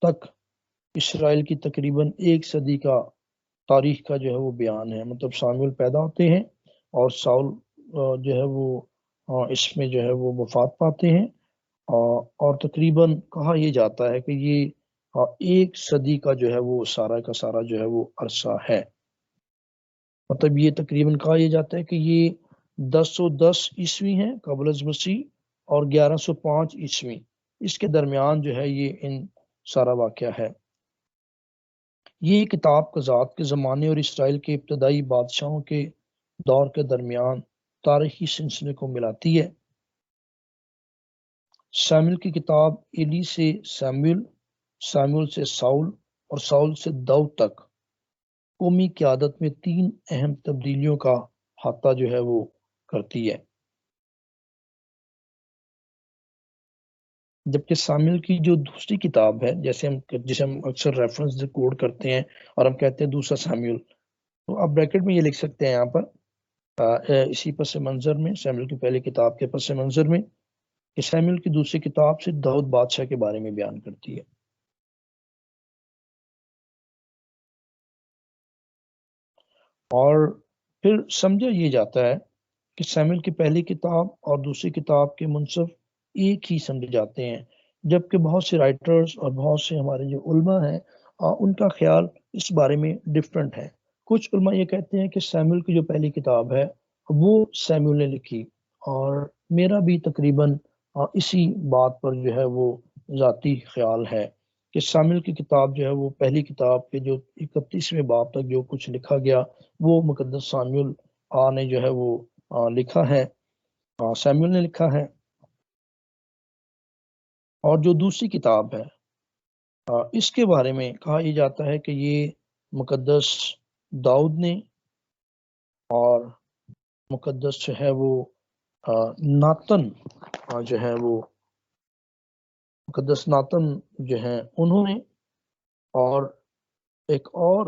تک اسرائیل کی تقریباً 1 صدی کا تاریخ کا جو ہے وہ بیان ہے۔ مطلب ساموئیل پیدا ہوتے ہیں اور ساؤل جو ہے وہ اس میں جو ہے وہ وفات پاتے ہیں، اور تقریباً کہا یہ جاتا ہے کہ یہ 1 صدی کا جو ہے وہ سارا کا سارا جو ہے وہ عرصہ ہے۔ مطلب یہ تقریباً کہا یہ جاتا ہے کہ یہ 1010 عیسوی ہیں قبل از مسیح اور 1105 عیسوی، اس کے درمیان جو ہے یہ ان سارا واقعہ ہے۔ یہ کتاب قضات کے زمانے اور اسرائیل کے ابتدائی بادشاہوں کے دور کے درمیان تاریخی سلسلے کو ملاتی ہے۔ ساموئیل کی کتاب ایلی سے ساموئیل، ساموئیل سے ساؤل اور ساؤل سے داؤد تک قومی قیادت میں 3 اہم تبدیلیوں کا احاطہ جو ہے وہ کرتی ہے۔ جبکہ ساموئیل کی جو دوسری کتاب ہے، جیسے ہم اکثر ریفرنس کوڈ کرتے ہیں اور ہم کہتے ہیں دوسرا ساموئیل، تو آپ بریکٹ میں یہ لکھ سکتے ہیں یہاں پر اسی پس منظر میں، ساموئیل کی پہلی کتاب کے پس منظر میں، کہ ساموئیل کی دوسری کتاب سے داؤد بادشاہ کے بارے میں بیان کرتی ہے۔ اور پھر سمجھا یہ جاتا ہے کہ ساموئیل کی پہلی کتاب اور دوسری کتاب کے منصف ایک ہی سمجھے جاتے ہیں، جبکہ بہت سے رائٹرز اور بہت سے ہمارے جو علماء ہیں ان کا خیال اس بارے میں ڈفرینٹ ہے۔ کچھ علماء یہ کہتے ہیں کہ ساموئیل کی جو پہلی کتاب ہے وہ ساموئیل نے لکھی، اور میرا بھی تقریباً اسی بات پر جو ہے وہ ذاتی خیال ہے کہ ساموئیل کی کتاب جو ہے وہ پہلی کتاب کے جو 31ویں باب تک جو کچھ لکھا گیا وہ مقدس ساموئیل نے جو ہے وہ لکھا ہے، ساموئیل نے لکھا ہے۔ اور جو دوسری کتاب ہے اس کے بارے میں کہا یہ جاتا ہے کہ یہ مقدس داؤد نے اور مقدس جو ہے وہ ناتن جو ہے وہ مقدس ناتن جو ہیں انہوں نے، اور ایک اور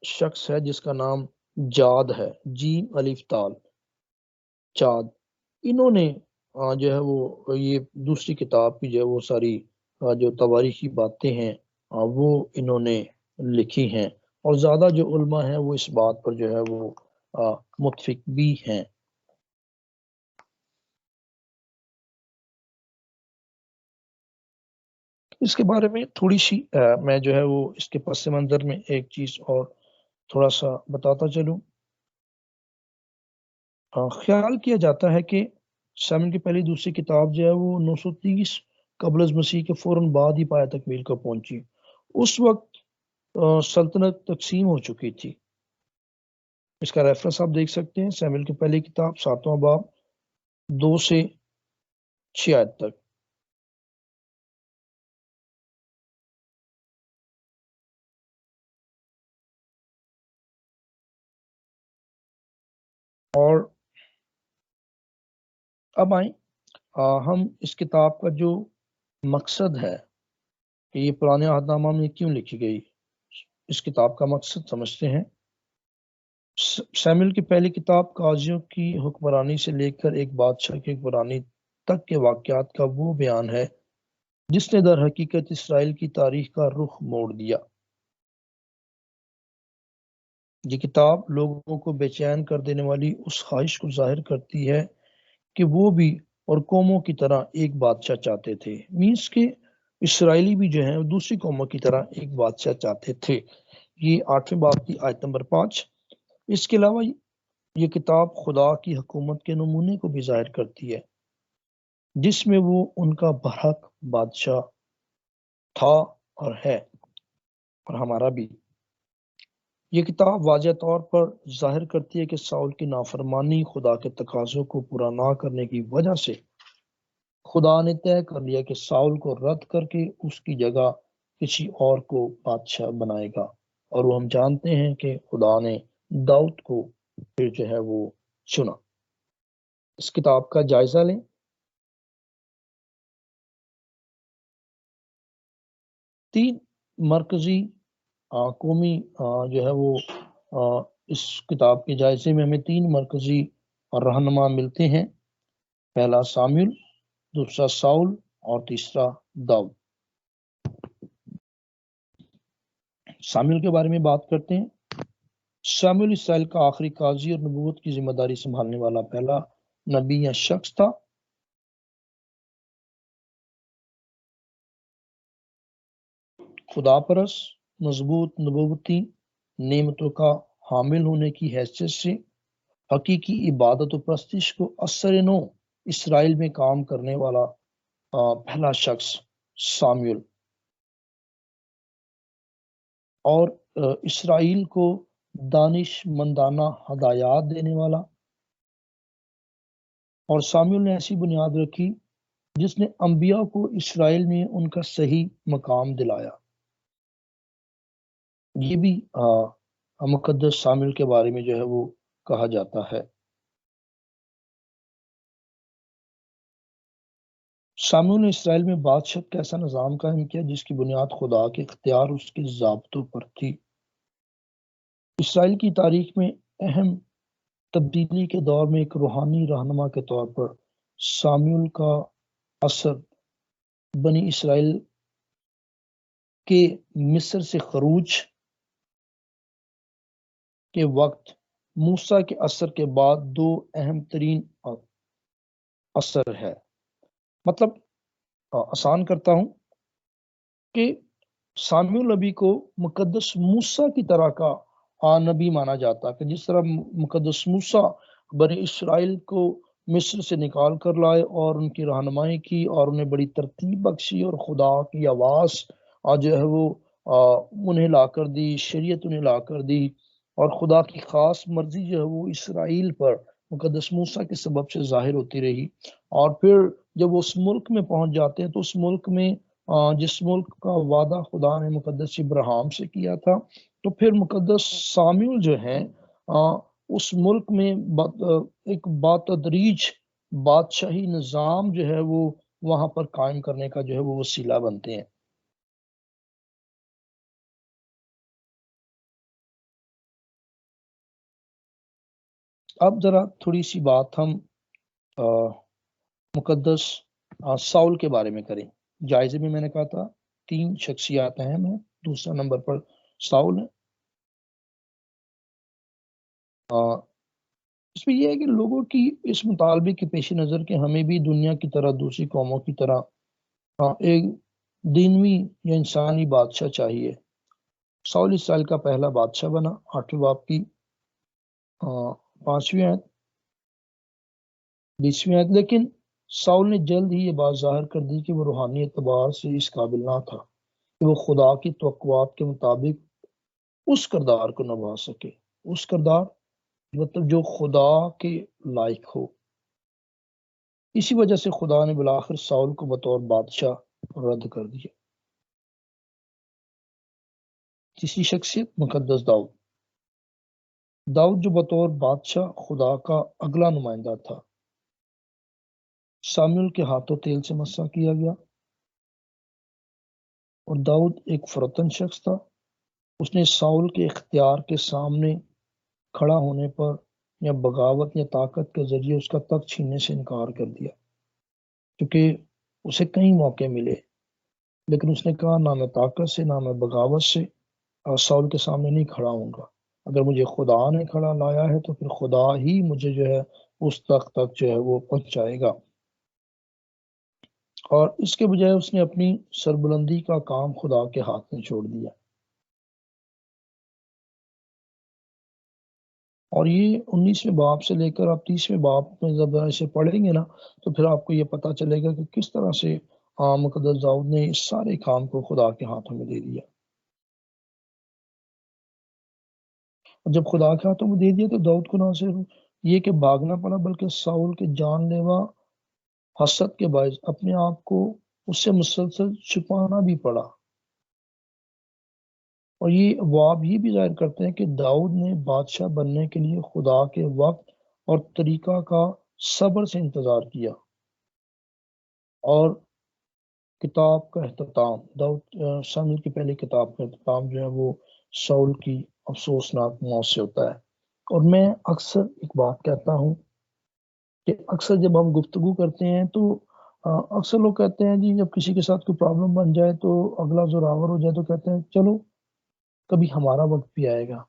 شخص ہے جس کا نام جاد ہے، جیم الف تال جاد، انہوں نے جو ہے وہ یہ دوسری کتاب کی جو ہے وہ ساری جو تواریخی باتیں ہیں وہ انہوں نے لکھی ہیں، اور زیادہ جو علماء ہیں وہ اس بات پر جو ہے وہ متفق بھی ہیں۔ اس کے بارے میں تھوڑی سی میں جو ہے وہ اس کے پس منظر میں ایک چیز اور تھوڑا سا بتاتا چلوں۔ خیال کیا جاتا ہے کہ ساموئیل کی پہلی دوسری کتاب جو ہے وہ 930 قبل از مسیح کے فوراً بعد ہی پایہ تکمیل کو پہنچی۔ اس وقت سلطنت تقسیم ہو چکی تھی۔ اس کا ریفرنس آپ دیکھ سکتے ہیں، ساموئیل کی پہلی کتاب 7واں باب 2 سے 6 آیت تک۔ اور اب آئیں ہم اس کتاب کا جو مقصد ہے کہ یہ پرانے عہد نامہ میں کیوں لکھی گئی، اس کتاب کا مقصد سمجھتے ہیں۔ ساموئیل کی پہلی کتاب قاضیوں کی حکمرانی سے لے کر ایک بادشاہ کی حکمرانی تک کے واقعات کا وہ بیان ہے جس نے در حقیقت اسرائیل کی تاریخ کا رخ موڑ دیا۔ یہ کتاب لوگوں کو بے چین کر دینے والی اس خواہش کو ظاہر کرتی ہے کہ وہ بھی اور قوموں کی طرح ایک بادشاہ چاہتے تھے. مینس کہ اسرائیلی بھی جو ہیں دوسری قوموں کی طرح ایک بادشاہ چاہتے تھے. یہ 8ویں باب کی آیت نمبر 5. اس کے علاوہ یہ کتاب خدا کی حکومت کے نمونے کو بھی ظاہر کرتی ہے، جس میں وہ ان کا برحق بادشاہ تھا اور ہے، اور ہمارا بھی. یہ کتاب واضح طور پر ظاہر کرتی ہے کہ ساؤل کی نافرمانی خدا کے تقاضوں کو پورا نہ کرنے کی وجہ سے خدا نے طے کر لیا کہ ساؤل کو رد کر کے اس کی جگہ کسی اور کو بادشاہ بنائے گا. اور وہ ہم جانتے ہیں کہ خدا نے داؤد کو پھر جو ہے وہ چنا. اس کتاب کا جائزہ لیں. تین مرکزی قومی جو ہے وہ اس کتاب کے جائزے میں ہمیں 3 مرکزی رہنما ملتے ہیں. پہلا ساموئیل، دوسرا ساؤل اور تیسرا داؤد. ساموئیل کے بارے میں بات کرتے ہیں. ساموئیل اسرائیل کا آخری قاضی اور نبوت کی ذمہ داری سنبھالنے والا پہلا نبی یا شخص تھا. خدا پرست، مضبوط نبوتی نعمتوں کا حامل ہونے کی حیثیت سے حقیقی عبادت و پرستش کو اثر نو اسرائیل میں کام کرنے والا پہلا شخص ساموئیل، اور اسرائیل کو دانش مندانہ ہدایات دینے والا. اور ساموئیل نے ایسی بنیاد رکھی جس نے انبیاء کو اسرائیل میں ان کا صحیح مقام دلایا. یہ بھی مقدس ساموئیل کے بارے میں جو ہے وہ کہا جاتا ہے. ساموئیل نے اسرائیل میں بادشاہ کا ایسا نظام قائم کیا جس کی بنیاد خدا کے اختیار اس کے ضابطوں پر تھی. اسرائیل کی تاریخ میں اہم تبدیلی کے دور میں ایک روحانی رہنما کے طور پر ساموئیل کا اثر بنی اسرائیل کے مصر سے خروج کے وقت موسیٰ کے اثر کے بعد 2 اہم ترین اثر ہے. مطلب آسان کرتا ہوں کہ ساموئیل نبی کو مقدس موسیٰ کی طرح کا نبی مانا جاتا کہ جس طرح مقدس موسیٰ بنی اسرائیل کو مصر سے نکال کر لائے اور ان کی رہنمائی کی اور انہیں بڑی ترتیب بخشی اور خدا کی آواز جو ہے وہ انہیں لا کر دی، شریعت انہیں لا کر دی، اور خدا کی خاص مرضی جو ہے وہ اسرائیل پر مقدس موسیٰ کے سبب سے ظاہر ہوتی رہی. اور پھر جب وہ اس ملک میں پہنچ جاتے ہیں تو اس ملک میں جس ملک کا وعدہ خدا نے مقدس ابراہیم سے کیا تھا، تو پھر مقدس ساموئیل جو ہیں اس ملک میں ایک باتدریج بادشاہی نظام جو ہے وہ وہاں پر قائم کرنے کا جو ہے وہ وسیلہ بنتے ہیں. اب ذرا تھوڑی سی بات ہم مقدس ساؤل کے بارے میں کریں. جائزے میں نے کہا تھا 3 شخصیات اہم ہیں. دوسرا نمبر پر ساؤل ہے. اس میں یہ ہے کہ لوگوں کی اس مطالبے کے پیش نظر کہ ہمیں بھی دنیا کی طرح دوسری قوموں کی طرح ایک دینوی یا انسانی بادشاہ چاہیے. ساؤل اسرائیل کا پہلا بادشاہ بنا. 8ویں باب کی 5ویں آیت 20ویں آیت. لیکن ساؤل نے جلد ہی یہ بات ظاہر کر دی کہ وہ روحانی اعتبار سے اس قابل نہ تھا کہ وہ خدا کی توقعات کے مطابق اس کردار کو نبھا سکے. اس کردار مطلب جو خدا کے لائق ہو. اسی وجہ سے خدا نے بالآخر ساؤل کو بطور بادشاہ رد کر دیا. تیسری شخصیت مقدس داؤد. داؤد جو بطور بادشاہ خدا کا اگلا نمائندہ تھا، ساموئیل کے ہاتھوں تیل سے مسح کیا گیا. اور داؤد ایک فرتن شخص تھا. اس نے ساؤل کے اختیار کے سامنے کھڑا ہونے پر یا بغاوت یا طاقت کے ذریعے اس کا تخت چھیننے سے انکار کر دیا، کیونکہ اسے کئی موقع ملے، لیکن اس نے کہا نہ میں طاقت سے نہ میں بغاوت سے ساؤل کے سامنے نہیں کھڑا ہوں گا. اگر مجھے خدا نے کھڑا لایا ہے تو پھر خدا ہی مجھے جو ہے اس تخت تک جو ہے وہ پہنچائے گا. اور اس کے بجائے اس نے اپنی سربلندی کا کام خدا کے ہاتھ میں چھوڑ دیا. اور یہ 19ویں باب سے لے کر آپ 30ویں باب میں جب اسے پڑھیں گے نا تو پھر آپ کو یہ پتا چلے گا کہ کس طرح سے مقدس داؤد نے اس سارے کام کو خدا کے ہاتھوں میں دے دیا. جب خدا کے ہاتھوں میں دے دیا تو داؤد کو نہ صرف یہ کہ بھاگنا پڑا بلکہ ساؤل کے جان لیوا حسد کے باعث اپنے آپ کو اس سے مسلسل چھپانا بھی پڑا. اور یہ واب یہ بھی ظاہر کرتے ہیں کہ داؤد نے بادشاہ بننے کے لیے خدا کے وقت اور طریقہ کا صبر سے انتظار کیا. اور کتاب کا اختتام داؤد سامویل کی پہلی کتاب کا اختتام جو ہے وہ ساؤل کی افسوسناک موت سے ہوتا ہے. اور میں اکثر ایک بات کہتا ہوں کہ اکثر جب ہم گفتگو کرتے ہیں تو اکثر لوگ کہتے ہیں جی جب کسی کے ساتھ کوئی پرابلم بن جائے تو اگلا زوراور ہو جائے تو کہتے ہیں چلو کبھی ہمارا وقت بھی آئے گا.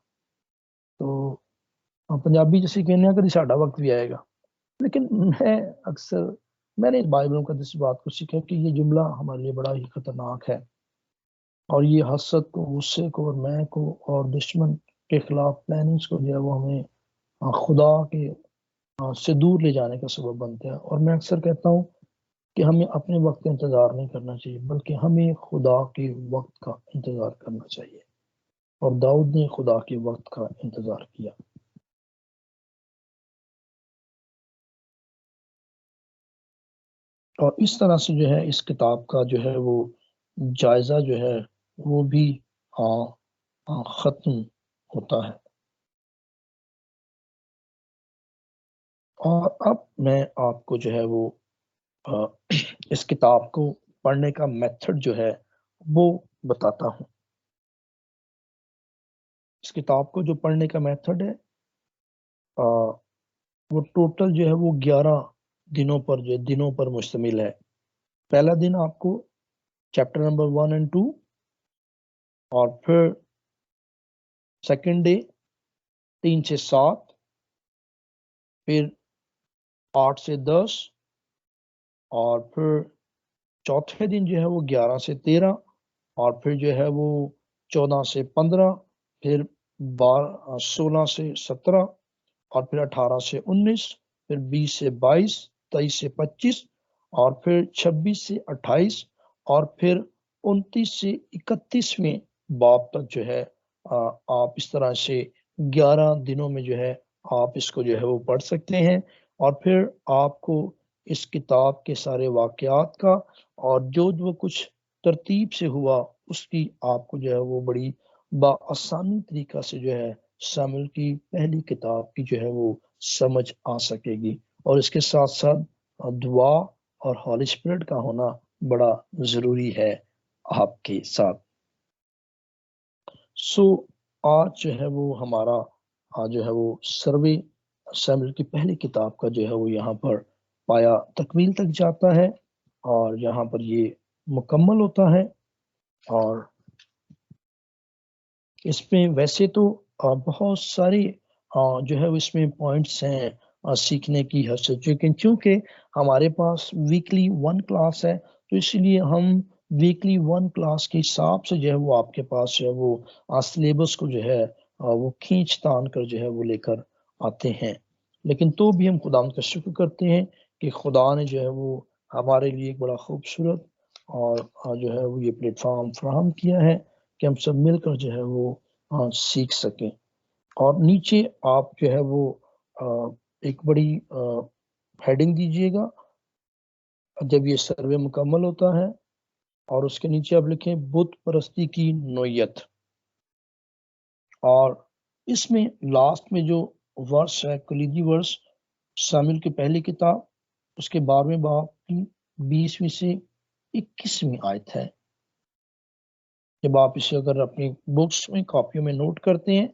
تو پنجابی جیسے کہنے ہیں کبھی ساڈا وقت بھی آئے گا. لیکن میں نے اس بائبل مقدس بات کو سیکھا کہ یہ جملہ ہمارے لیے بڑا ہی خطرناک ہے. اور یہ حسد کو غصے کو اور میں کو اور دشمن کے خلاف پلاننگز کو جو ہے وہ ہمیں خدا کے سے دور لے جانے کا سبب بنتے ہیں. اور میں اکثر کہتا ہوں کہ ہمیں اپنے وقت کا انتظار نہیں کرنا چاہیے بلکہ ہمیں خدا کے وقت کا انتظار کرنا چاہیے. اور داؤد نے خدا کے وقت کا انتظار کیا. اور اس طرح سے جو ہے اس کتاب کا جو ہے وہ جائزہ جو ہے وہ بھی ختم ہوتا ہے. اور اب میں آپ کو جو ہے وہ اس کتاب کو پڑھنے کا میتھڈ جو ہے وہ بتاتا ہوں. اس کتاب کو جو پڑھنے کا میتھڈ ہے وہ ٹوٹل جو ہے وہ 11 دنوں پر مشتمل ہے. پہلا دن آپ کو چیپٹر نمبر 1 اور 2 اور پھر سیکنڈ ڈے 3 سے 7 پھر 8 سے 10 اور پھر چوتھے دن جو ہے وہ 11 سے 13 اور پھر جو ہے وہ 14 سے 15 پھر 16 سے 17 اور پھر 18 سے 19 پھر 20 سے 22 23 سے 25 اور پھر 26 سے 28 اور پھر 29 سے 31ویں باب تک جو ہے آپ اس طرح سے 11 دنوں میں جو ہے آپ اس کو جو ہے وہ پڑھ سکتے ہیں. اور پھر آپ کو اس کتاب کے سارے واقعات کا اور جو کچھ ترتیب سے ہوا اس کی آپ کو جو ہے وہ بڑی بآسانی طریقہ سے جو ہے سامویل کی پہلی کتاب کی جو ہے وہ سمجھ آ سکے گی. اور اس کے ساتھ ساتھ دعا اور ہولی اسپرٹ کا ہونا بڑا ضروری ہے آپ کے ساتھ. آج جو ہے وہ ہمارا جو ہے وہ سروے سامویل کی پہلی کتاب کا جو ہے وہ یہاں پر پایا تکمیل تک جاتا ہے اور یہاں پر یہ مکمل ہوتا ہے. اور اس میں ویسے تو بہت سارے جو ہے اس میں پوائنٹس ہیں سیکھنے کی حیثیت لیکن چونکہ ہمارے پاس ویکلی 1 کلاس ہے تو اس لیے ہم ویکلی 1 کلاس کے حساب سے جو ہے وہ آپ کے پاس جو ہے وہ سلیبس کو جو ہے وہ کھینچ تان کر جو ہے وہ لے کر آتے ہیں. لیکن تو بھی ہم خدا کا شکر کرتے ہیں کہ خدا نے جو ہے وہ ہمارے لیے ایک بڑا خوبصورت اور جو ہے وہ یہ پلیٹ فارم فراہم کیا ہے کہ ہم سب مل کر جو ہے وہ سیکھ سکیں. اور نیچے آپ جو ہے وہ ایک بڑی ہیڈنگ دیجئے گا جب یہ سروے مکمل ہوتا ہے اور اس کے نیچے آپ لکھیں بت پرستی کی نوعیت. اور اس میں لاسٹ میں جو ورس ہے کلیدی ورس سامویل کی پہلی کتاب اس کے 12ویں باب کی 20ویں سے 21ویں آیت ہے. جب آپ اسے اگر اپنی بکس میں کاپیوں میں نوٹ کرتے ہیں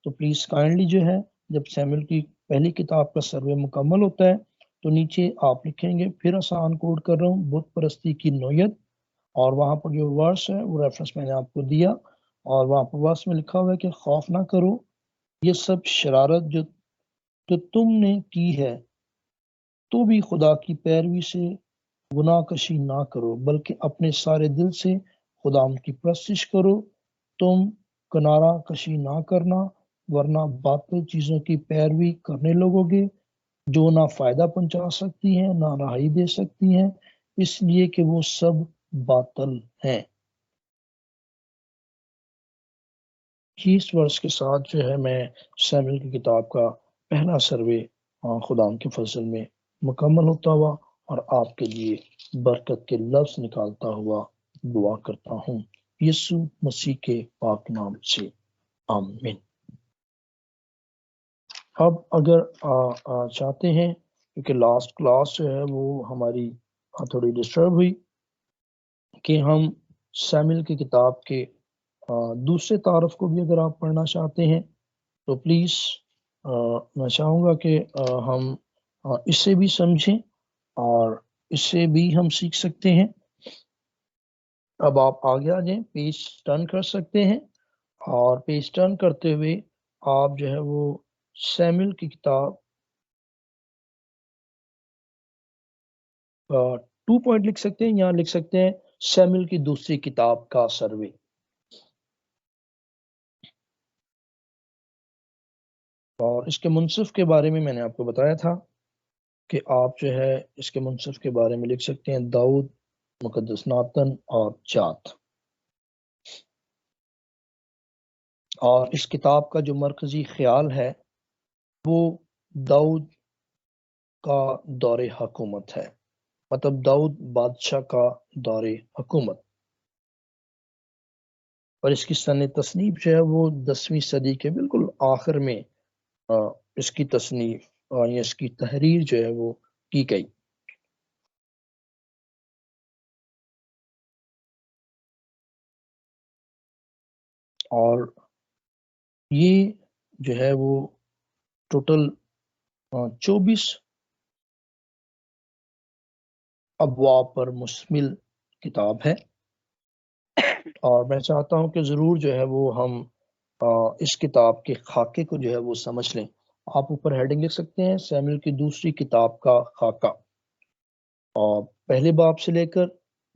تو پلیز کائنڈلی جو ہے جب سامویل کی پہلی کتاب کا سروے مکمل ہوتا ہے تو نیچے آپ لکھیں گے پھر آسان کوڈ کر رہا ہوں بت پرستی کی نوعیت اور وہاں پر جو ورس ہے وہ ریفرنس میں نے آپ کو دیا اور وہاں پر ورس میں لکھا ہوا ہے کہ خوف نہ کرو یہ سب شرارت جو تم نے کی ہے تو بھی خدا کی پیروی سے گناہ کشی نہ کرو بلکہ اپنے سارے دل سے خدا کی پرستش کرو، تم کنارہ کشی نہ کرنا ورنہ باطل چیزوں کی پیروی کرنے لگو گے جو نہ فائدہ پہنچا سکتی ہیں نہ رہائی دے سکتی ہیں، اس لیے کہ وہ سب باطل ہیں۔ اس ورس کے ساتھ جو ہے میں سیموئیل کی کتاب کا پہلا سروے خدا کے فضل میں مکمل ہوتا ہوا اور آپ کے لیے برکت کے لفظ نکالتا ہوا دعا کرتا ہوں یسوع مسیح کے پاک نام سے، آمین۔ اب اگر چاہتے ہیں، کیونکہ لاسٹ کلاس جو ہے وہ ہماری تھوڑی ڈسٹرب ہوئی، کہ ہم سیموئیل کی کتاب کے دوسرے تعارف کو بھی اگر آپ پڑھنا چاہتے ہیں تو پلیز میں چاہوں گا کہ ہم اسے بھی سمجھیں اور اس سے بھی ہم سیکھ سکتے ہیں۔ اب آپ آگے آ جائیں، پیج ٹرن کر سکتے ہیں، اور پیج ٹرن کرتے ہوئے آپ جو ہے وہ سیموئیل کی کتاب 2 پوائنٹ لکھ سکتے ہیں، یہاں لکھ سکتے ہیں سیموئیل کی دوسری کتاب کا سروے۔ اور اس کے منصف کے بارے میں نے آپ کو بتایا تھا کہ آپ جو ہے اس کے منصف کے بارے میں لکھ سکتے ہیں داؤد، مقدس ناتن اور جات۔ اور اس کتاب کا جو مرکزی خیال ہے وہ داؤد کا دور حکومت ہے، مطلب داؤد بادشاہ کا دور حکومت، اور اس کی سن تصنیف جو ہے وہ 10ویں صدی کے بالکل آخر میں اس کی تصنیف اور اس کی تحریر جو ہے وہ کی گئی۔ اور یہ جو ہے وہ ٹوٹل 24 ابواب پر مشتمل کتاب ہے، اور میں چاہتا ہوں کہ ضرور جو ہے وہ ہم اس کتاب کے خاکے کو جو ہے وہ سمجھ لیں۔ آپ اوپر ہیڈنگ لکھ سکتے ہیں سیموئیل کی دوسری کتاب کا خاکہ، اور پہلے باب سے لے کر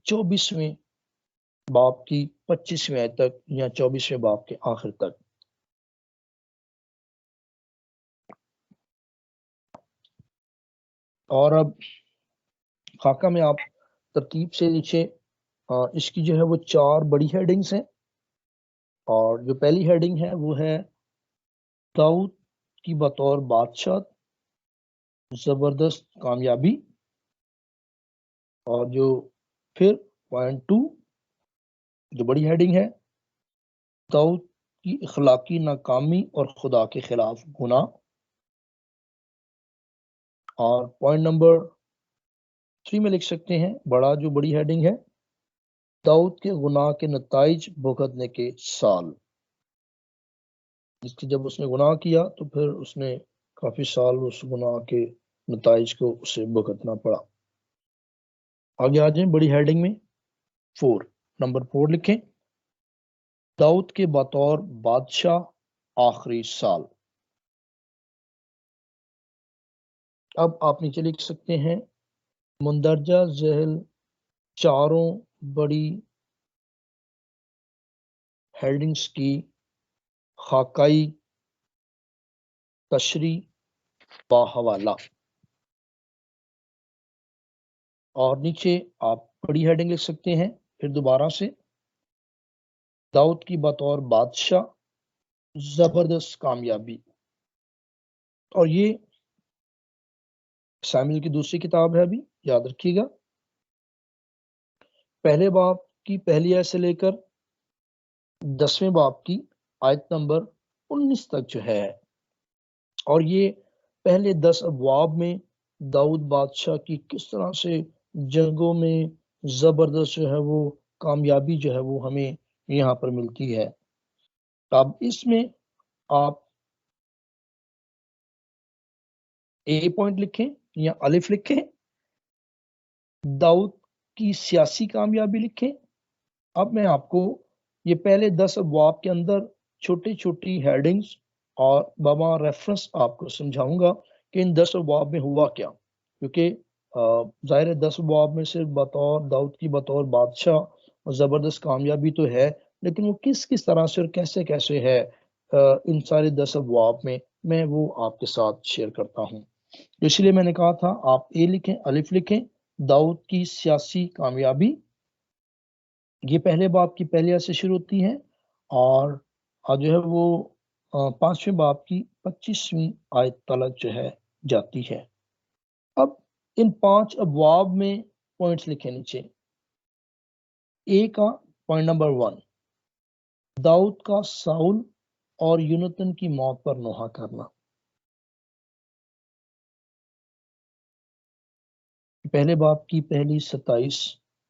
24ویں باب کی 25ویں آیت تک یا 24ویں باب کے آخر تک۔ اور اب خاکہ میں آپ ترتیب سے نیچے اس کی جو ہے وہ 4 بڑی ہیڈنگز ہیں، اور جو پہلی ہیڈنگ ہے وہ ہے داؤد کی بطور بادشاہ زبردست کامیابی، اور جو پھر پوائنٹ 2 جو بڑی ہیڈنگ ہے داؤد کی اخلاقی ناکامی اور خدا کے خلاف گناہ، اور پوائنٹ نمبر 3 میں لکھ سکتے ہیں بڑا جو بڑی ہیڈنگ ہے داؤد کے گناہ کے نتائج بھگتنے کے سال، جس کی جب اس نے گناہ کیا تو پھر اس نے کافی سال اس گناہ کے نتائج کو اسے بھگتنا پڑا۔ آگے آ جائیں بڑی ہیڈنگ میں 4 نمبر 4 لکھیں داؤد کے بطور بادشاہ آخری سال۔ اب آپ نیچے لکھ سکتے ہیں مندرجہ ذیل 4 بڑی ہیڈنگز کی خاکائی تشریح باحوالہ، اور نیچے آپ بڑی ہیڈنگ لکھ سکتے ہیں پھر دوبارہ سے داؤد کی بطور بادشاہ زبردست کامیابی۔ اور یہ سیموئیل کی دوسری کتاب ہے، ابھی یاد رکھیے گا پہلے باب کی پہلی آیت سے لے کر 10ویں باب کی آیت نمبر 19 تک جو ہے، اور یہ پہلے 10 ابواب میں داؤد بادشاہ کی کس طرح سے جنگوں میں زبردست جو ہے وہ کامیابی جو ہے وہ ہمیں یہاں پر ملتی ہے۔ اب اس میں آپ اے پوائنٹ لکھیں یا الف لکھیں، داؤد کی سیاسی کامیابی لکھیں۔ اب میں آپ کو یہ پہلے 10 ابواب کے اندر چھوٹی چھوٹی ہیڈنگز اور بابا ریفرنس آپ کو سمجھاؤں گا کہ ان 10 ابواب میں ہوا کیا، کیونکہ ظاہر ہے 10 ابواب میں سے بطور داؤد کی بطور بادشاہ زبردست کامیابی تو ہے، لیکن وہ کس طرح سے اور کیسے کیسے ہے ان سارے 10 ابواب میں وہ آپ کے ساتھ شیئر کرتا ہوں۔ اس لیے میں نے کہا تھا آپ اے لکھیں، الف لکھیں، داؤد کی سیاسی کامیابی، یہ پہلے باب کی پہلے آیت سے شروع ہوتی ہے اور جو ہے وہ 5ویں باب کی 25ویں آیت تلک جو ہے جاتی ہے۔ اب ان 5 ابواب میں پوائنٹس لکھے نیچے۔ اے کا پوائنٹ نمبر 1، داؤد کا ساؤل اور یونتن کی موت پر نوحہ کرنا۔ پہلے باب کی پہلی 27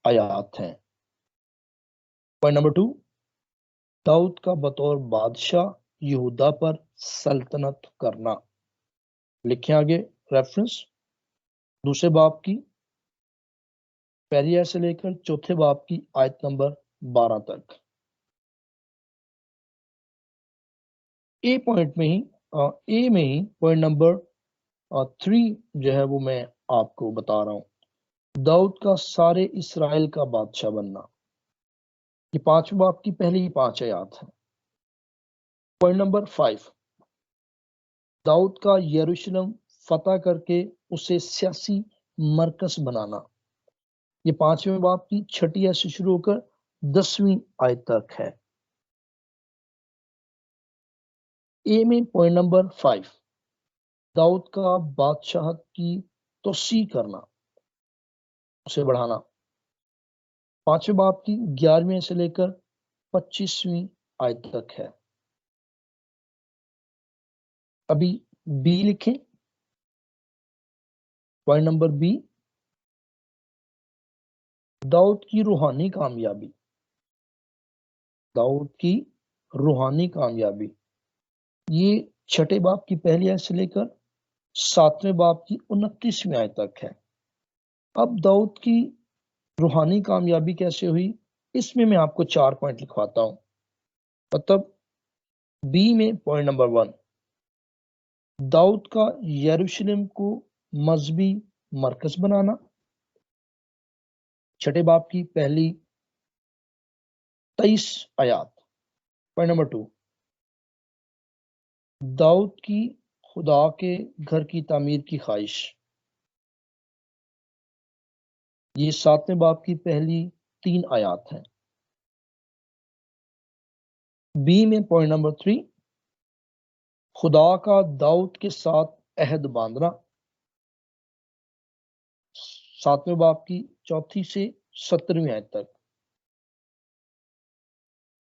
آیات ہیں۔ پوائنٹ نمبر 2، داؤد کا بطور بادشاہ یہودا پر سلطنت کرنا۔ لکھیں آگے ریفرنس دوسرے باب کی پہلی آیت سے لے کر چوتھے باب کی آیت نمبر 12 تک۔ اے میں ہی پوائنٹ نمبر 3 جو ہے وہ میں آپ کو بتا رہا ہوں، داؤد کا سارے اسرائیل کا بادشاہ بننا۔ یہ 5ویں باب کی پہلی 5 آیات ہیں۔ پوائنٹ نمبر 5، داؤد کا یروشلم فتح کر کے اسے سیاسی مرکز بنانا۔ یہ 5ویں باب کی 6 آیت سے شروع ہو کر 10ویں آیت تک ہے۔ اے میں پوائنٹ نمبر 5، داؤد کا بادشاہت کی توسیع کرنا، اسے بڑھانا۔ 5ویں باب کی 11ویں سے لے کر 25ویں آیت تک ہے۔ ابھی بی لکھیں، پوائنٹ نمبر بی، داؤد کی روحانی کامیابی۔ داؤد کی روحانی کامیابی یہ 6 باب کی پہلی آیت سے لے کر 7ویں باب کی 29ویں آیت تک ہے۔ اب داؤد کی روحانی کامیابی کیسے ہوئی، اس میں آپ کو 4 پوائنٹ لکھواتا ہوں۔ مطلب بی میں پوائنٹ نمبر 1، داؤد کا یروشلم کو مذہبی مرکز بنانا، 6 باب کی پہلی 23 آیات۔ پوائنٹ نمبر 2، داؤد کی خدا کے گھر کی تعمیر کی خواہش، یہ 7ویں باب کی پہلی 3 آیات ہیں۔ بی میں پوائنٹ نمبر 3، خدا کا داؤد کے ساتھ عہد باندھنا، 7ویں باب کی 4 سے 17ویں آیت تک۔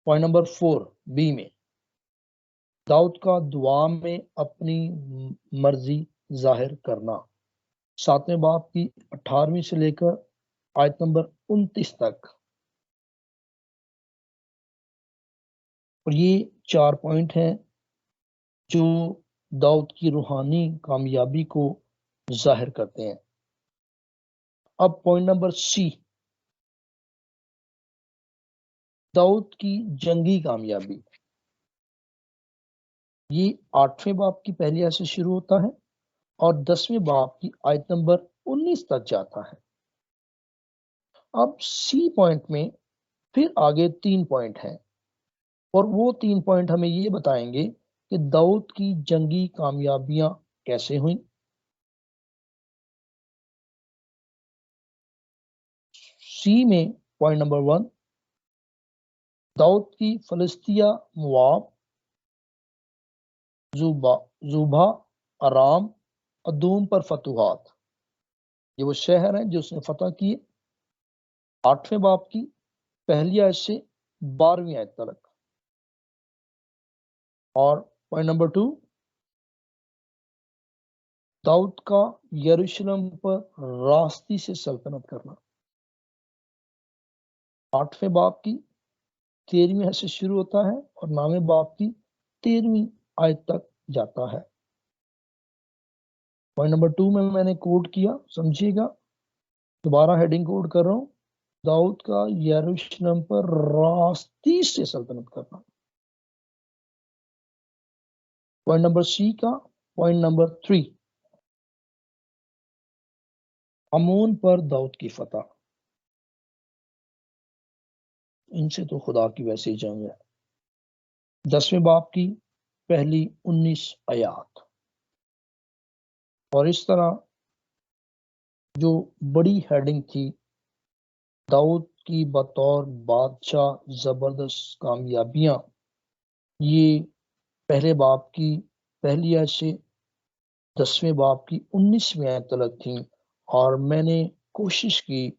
پوائنٹ نمبر 4 بی میں، داؤد کا دعا میں اپنی مرضی ظاہر کرنا، 7ویں باب کی 18ویں سے لے کر آیت نمبر 29 تک۔ اور یہ 4 پوائنٹ ہیں جو داؤد کی روحانی کامیابی کو ظاہر کرتے ہیں۔ اب پوائنٹ نمبر سی، داؤد کی جنگی کامیابی، یہ 8ویں باب کی پہلی آیت سے شروع ہوتا ہے اور 10ویں باب کی آیت نمبر 19 تک جاتا ہے۔ اب سی پوائنٹ میں پھر آگے 3 پوائنٹ ہیں اور وہ 3 پوائنٹ ہمیں یہ بتائیں گے کہ داؤد کی جنگی کامیابیاں کیسے ہوئیں۔ سی میں پوائنٹ نمبر 1، داؤد کی فلسطیہ، مواب، زوبا، ارام، ادوم پر فتوحات، یہ وہ شہر ہیں جو اس نے فتح کیے، 8ویں باب کی پہلی آیت سے 12ویں آیت تک۔ اور پوائنٹ نمبر 2، داؤد کا یروشلم پر راستی سے سلطنت کرنا، 8ویں باب کی 13ویں آیت سے شروع ہوتا ہے اور 9ویں باب کی 13ویں آیت تک جاتا ہے۔ پوائنٹ نمبر 2 میں نے کوڈ کیا، سمجھیے گا، دوبارہ ہیڈنگ کوڈ کر رہا ہوں، داؤد کا یروشلم پر راستی سے سلطنت کرنا۔ پوائنٹ نمبر سی کا پوائنٹ نمبر 3، امون پر داؤد کی فتح، ان سے تو خدا کی ویسے ہی جنگ ہے۔ 10ویں باب کی پہلی 19 آیات، اور اس طرح جو بڑی ہیڈنگ تھی داؤد کی بطور بادشاہ زبردست کامیابیاں، یہ پہلے باب کی پہلی آیت سے 10ویں باب کی 19ویں آیت تک تھیں، اور میں نے کوشش کی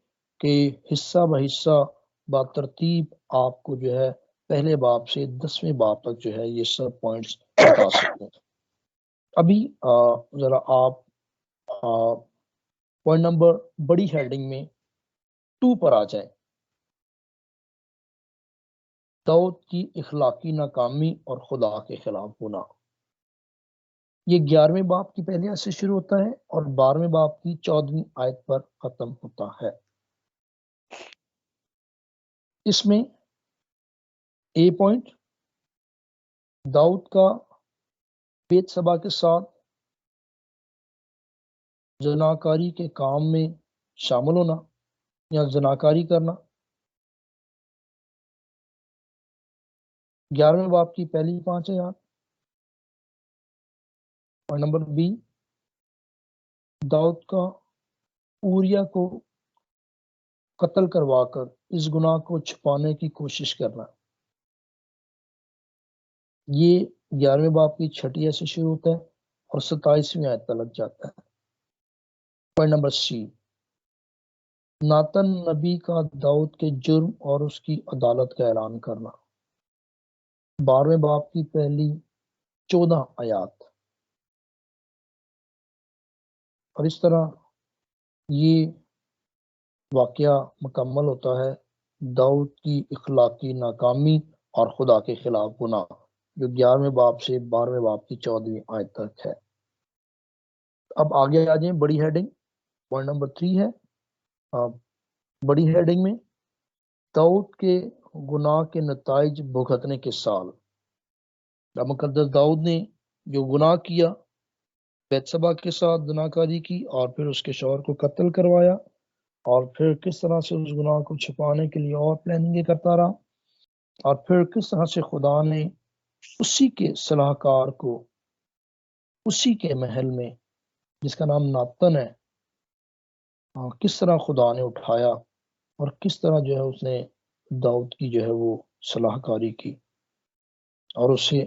کہ حصہ بہ حصہ بترتیب آپ کو جو ہے پہلے باب سے 10ویں باب تک جو ہے یہ سب پوائنٹس بتا سکوں۔ ابھی ذرا آپ پوائنٹ نمبر بڑی ہیڈنگ میں 2 پر آ جائیں، داؤد کی اخلاقی ناکامی اور خدا کے خلاف گناہ۔ یہ 11ویں باب کی پہلی آیت سے شروع ہوتا ہے اور 12ویں باب کی 14ویں آیت پر ختم ہوتا ہے۔ اس میں اے پوائنٹ، داؤد کا بیت سبا کے ساتھ زناکاری کے کام میں شامل ہونا یا زناکاری کرنا۔ 11ویں باب کی پہلی 5 آیات۔ اور نمبر بی، داؤد کا اوریا کو قتل کروا کر اس گناہ کو چھپانے کی کوشش کرنا۔ یہ 11ویں باب کی 6 آیت سے شروع ہوتا ہے اور 27ویں آیت تک لگ جاتا ہے۔ پوائنٹ نمبر سی، ناتن نبی کا داؤد کے جرم اور اس کی عدالت کا اعلان کرنا۔ 12ویں باب کی پہلی 14 آیات، اور اس طرح یہ واقعہ مکمل ہوتا ہے داؤد کی اخلاقی ناکامی اور خدا کے خلاف گناہ، جو 11ویں باب سے 12ویں باب کی 14ویں آیت تک ہے۔ اب آگے آ جائیں بڑی ہیڈنگ، پوائنٹ نمبر 3 ہے بڑی ہیڈنگ میں داؤد کے گناہ کے نتائج بھگتنے کے سال۔ مقدس داؤد نے جو گناہ کیا، بیت سبا کے ساتھ زناکاری کی اور پھر اس کے شوہر کو قتل کروایا، اور پھر کس طرح سے اس گناہ کو چھپانے کے لیے اور پلاننگ کرتا رہا، اور پھر کس طرح سے خدا نے اسی کے صلاح کار کو اسی کے محل میں جس کا نام ناتن ہے، کس طرح خدا نے اٹھایا اور کس طرح جو ہے اس نے داؤد کی جو ہے وہ صلاح کاری کی اور اسے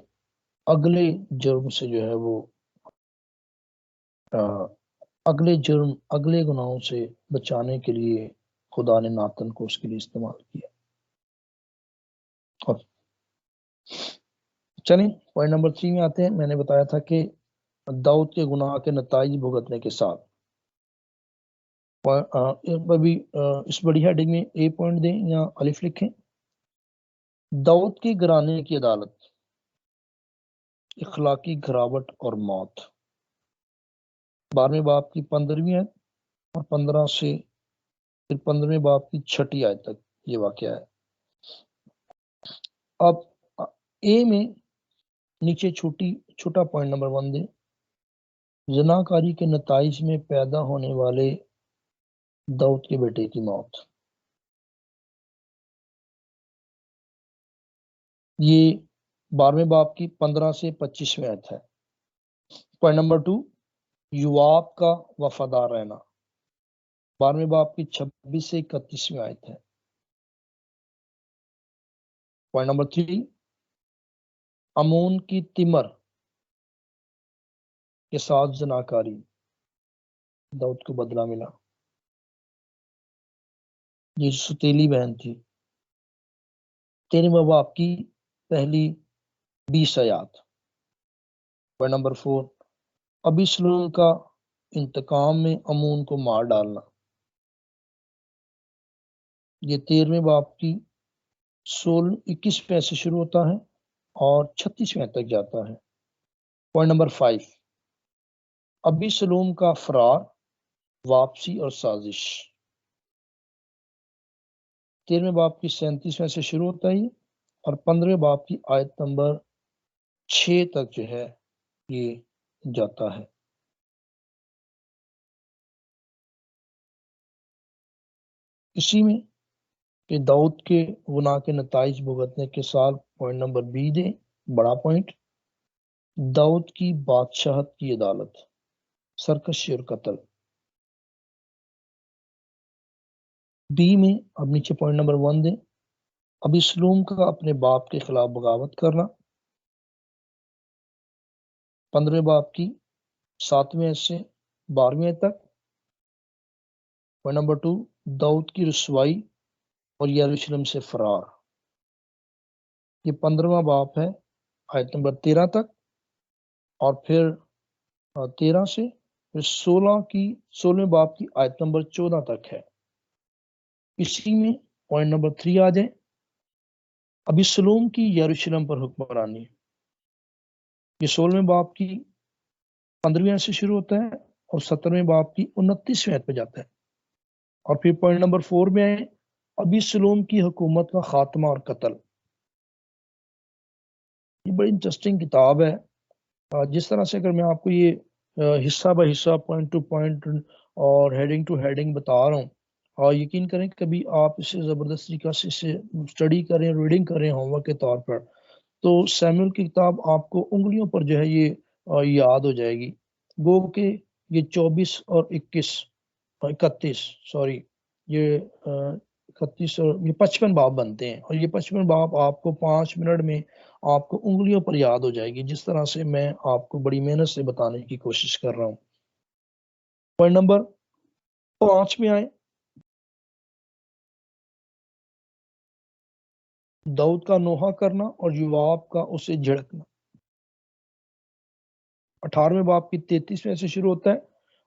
اگلے جرم سے جو ہے وہ اگلے گناہوں سے بچانے کے لیے خدا نے ناتن کو اس کے لیے استعمال کیا۔ اور چلیں پوائنٹ نمبر 3 میں آتے ہیں۔ میں نے بتایا تھا کہ داؤد کے گناہ کے نتائج بھگتنے کے ساتھ، ابھی اس بڑی ہیڈنگ میں اے پوائنٹ دیں یا الف لکھیں، داؤد کے گھرانے کی عدالت، اخلاقی گھراوٹ اور موت۔ 12ویں باب کی 15ویں آیت اور 15 سے پھر 15ویں باب کی 6 آیت تک یہ واقعہ ہے۔ اب اے میں نیچے چھوٹا پوائنٹ نمبر 1 دیں، زناکاری کے نتائج میں پیدا ہونے والے داؤد کے بیٹے کی موت۔ یہ 12ویں باب کی 15 سے 25ویں آیت ہے۔ پوائنٹ نمبر 2، یوآب کا وفادار رہنا، 12ویں باب کی 26 سے 31ویں آیت ہے۔ پوائنٹ نمبر 3، امون کی تمر کے ساتھ زناکاری، داؤد کو بدلہ ملا، یہ ستیلی بہن تھی۔ 13ویں باب کی پہلی 20 آیات۔ پوائنٹ نمبر 4، ابیسلوم کا انتقام میں امون کو مار ڈالنا، یہ 13ویں باب کی 21ویں سے شروع ہوتا ہے اور 36ویں تک جاتا ہے۔ پوائنٹ نمبر 5، ابیسلوم کا فرار، واپسی اور سازش، 13ویں باب کی 37ویں سے شروع ہوتا ہے اور 15ویں باب کی آیت نمبر 6 تک جو ہے یہ جاتا ہے۔ اسی میں کہ داؤد کے گناہ کے نتائج بھگتنے کے ساتھ پوائنٹ نمبر بی دیں، بڑا پوائنٹ، داؤد کی بادشاہت کی عدالت، سرکشی اور قتل۔ بی میں اب نیچے پوائنٹ نمبر 1 دیں، ابیسلوم کا اپنے باپ کے خلاف بغاوت کرنا، 15 باب کی 7ویں سے 12ویں تک۔ پوائنٹ نمبر 2، داؤد کی رسوائی اور یروشلم سے فرار، یہ 15واں باب ہے آیت نمبر 13 تک، اور پھر 13 سے پھر 16ویں باب کی آیت نمبر 14 تک ہے۔ اسی میں پوائنٹ نمبر 3 آ جائیں، ابیسلوم کی یروشلم پر حکمرانی، یہ 16ویں باب کی 15ویں سے شروع ہوتا ہے اور 17ویں باب کی 29ویں پہ جاتا ہے۔ اور پھر پوائنٹ نمبر 4 میں آئے، ابیسلوم کی حکومت کا خاتمہ اور قتل۔ یہ بڑی انٹرسٹنگ کتاب ہے، جس طرح سے اگر میں آپ کو یہ حصہ بہ حصہ، پوائنٹ ٹو پوائنٹ اور ہیڈنگ ٹو ہیڈنگ بتا رہا ہوں، اور یقین کریں کبھی آپ اسے زبردست طریقہ سے اسے اسٹڈی کریں، ریڈنگ کریں ہوم ورک کے طور پر، تو سیموئل کی کتاب آپ کو انگلیوں پر جو ہے یہ یاد ہو جائے گی۔ گو کہ یہ 24 اور 31 سوری یہ 31 اور یہ 55 باب بنتے ہیں، اور یہ 55 باب آپ کو 5 منٹ میں آپ کو انگلیوں پر یاد ہو جائے گی، جس طرح سے میں آپ کو بڑی محنت سے بتانے کی کوشش کر رہا ہوں۔ پوائنٹ نمبر 5 میں آئے، داؤد کا نوحہ کرنا اور یوآب کا اسے جھڑکنا، 18ویں باب کی 33ویں سے شروع ہوتا ہے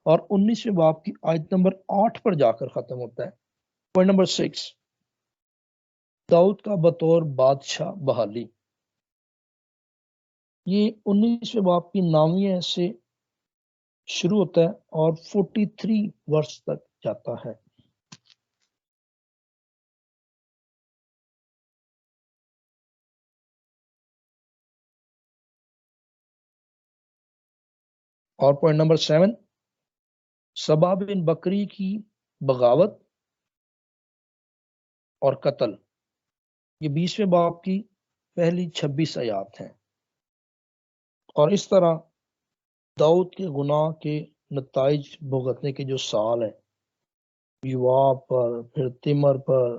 اور 19ویں باب کی آیت نمبر 8 پر جا کر ختم ہوتا ہے۔ پوائنٹ نمبر 6، داؤد کا بطور بادشاہ بحالی، یہ 19ویں باب کی 9ویں سے شروع ہوتا ہے اور 43 ورس تک جاتا ہے۔ اور پوائنٹ نمبر 7، سبا بن بکری کی بغاوت اور قتل، یہ 20ویں باب کی پہلی 26 آیات ہیں۔ اور اس طرح داؤد کے گناہ کے نتائج بھگتنے کے جو سال ہیں، یوآب پر، پھر تمر پر،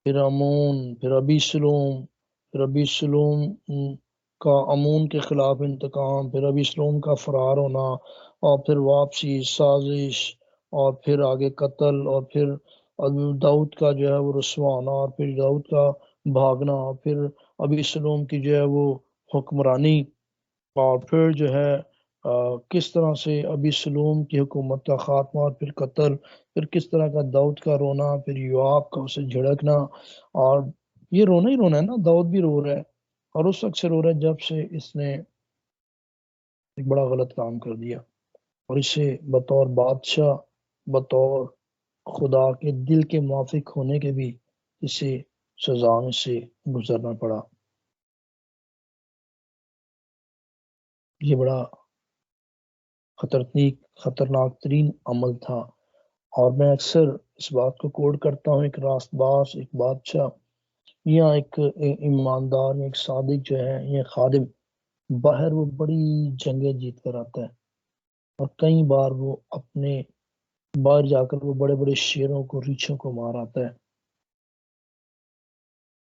پھر امون، پھر ابیسلوم کا امون کے خلاف انتقام، پھر ابیسلوم کا فرار ہونا، اور پھر واپسی، سازش، اور پھر آگے قتل، اور پھر داؤد کا جو ہے وہ رسوا ہونا، اور پھر داؤد کا بھاگنا، پھر ابیسلوم کی جو ہے وہ حکمرانی، اور پھر جو ہے کس طرح سے ابیسلوم کی حکومت کا خاتمہ، اور پھر قتل، پھر کس طرح کا داؤد کا رونا، پھر یوآب کا اسے جھڑکنا، اور یہ رونا ہی رونا ہے نا، داؤد بھی رو رہا ہے، اور اس وقت سے رو رہا ہے جب سے اس نے ایک بڑا غلط کام کر دیا، اور اسے بطور بادشاہ، بطور خدا کے دل کے موافق ہونے کے بھی اسے سزا میں سے گزرنا پڑا۔ یہ بڑا خطرناک ترین عمل تھا، اور میں اکثر اس بات کو کوڈ کرتا ہوں، ایک راست باز، ایک بادشاہ یا ایک ایماندار، ایک صادق جو ہے، یہ خادم، باہر وہ بڑی جنگیں جیت کر آتا ہے، اور کئی بار وہ اپنے باہر جا کر وہ بڑے بڑے شیروں کو، ریچھوں کو مار آتا ہے،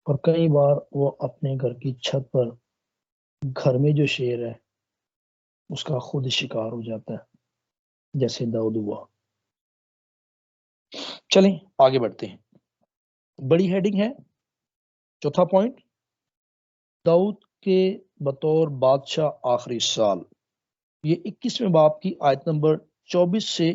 اور کئی بار وہ اپنے گھر کی چھت پر، گھر میں جو شیر ہے اس کا خود شکار ہو جاتا ہے، جیسے داؤد ہوا۔ چلیں آگے بڑھتے ہیں، بڑی ہیڈنگ ہے، چوتھا پوائنٹ، داؤد کے بطور بادشاہ آخری سال، یہ 21ویں باب کی آیت نمبر 24 سے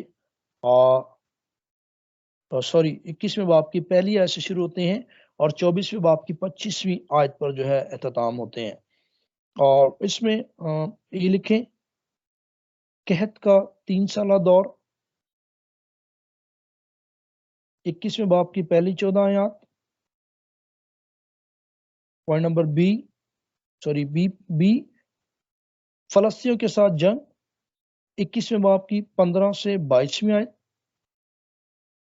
21ویں باب کی پہلی آیت سے شروع ہوتے ہیں اور 24ویں باب کی 25ویں آیت پر جو ہے اختتام ہوتے ہیں۔ اور اس میں یہ لکھیں، قحط کا 3 سالہ دور، 21ویں باب کی پہلی 14 آیات۔ پوائنٹ نمبر بی، فلسطینیوں کے ساتھ جنگ، 21ویں باب کی 15 سے 22ویں آیت۔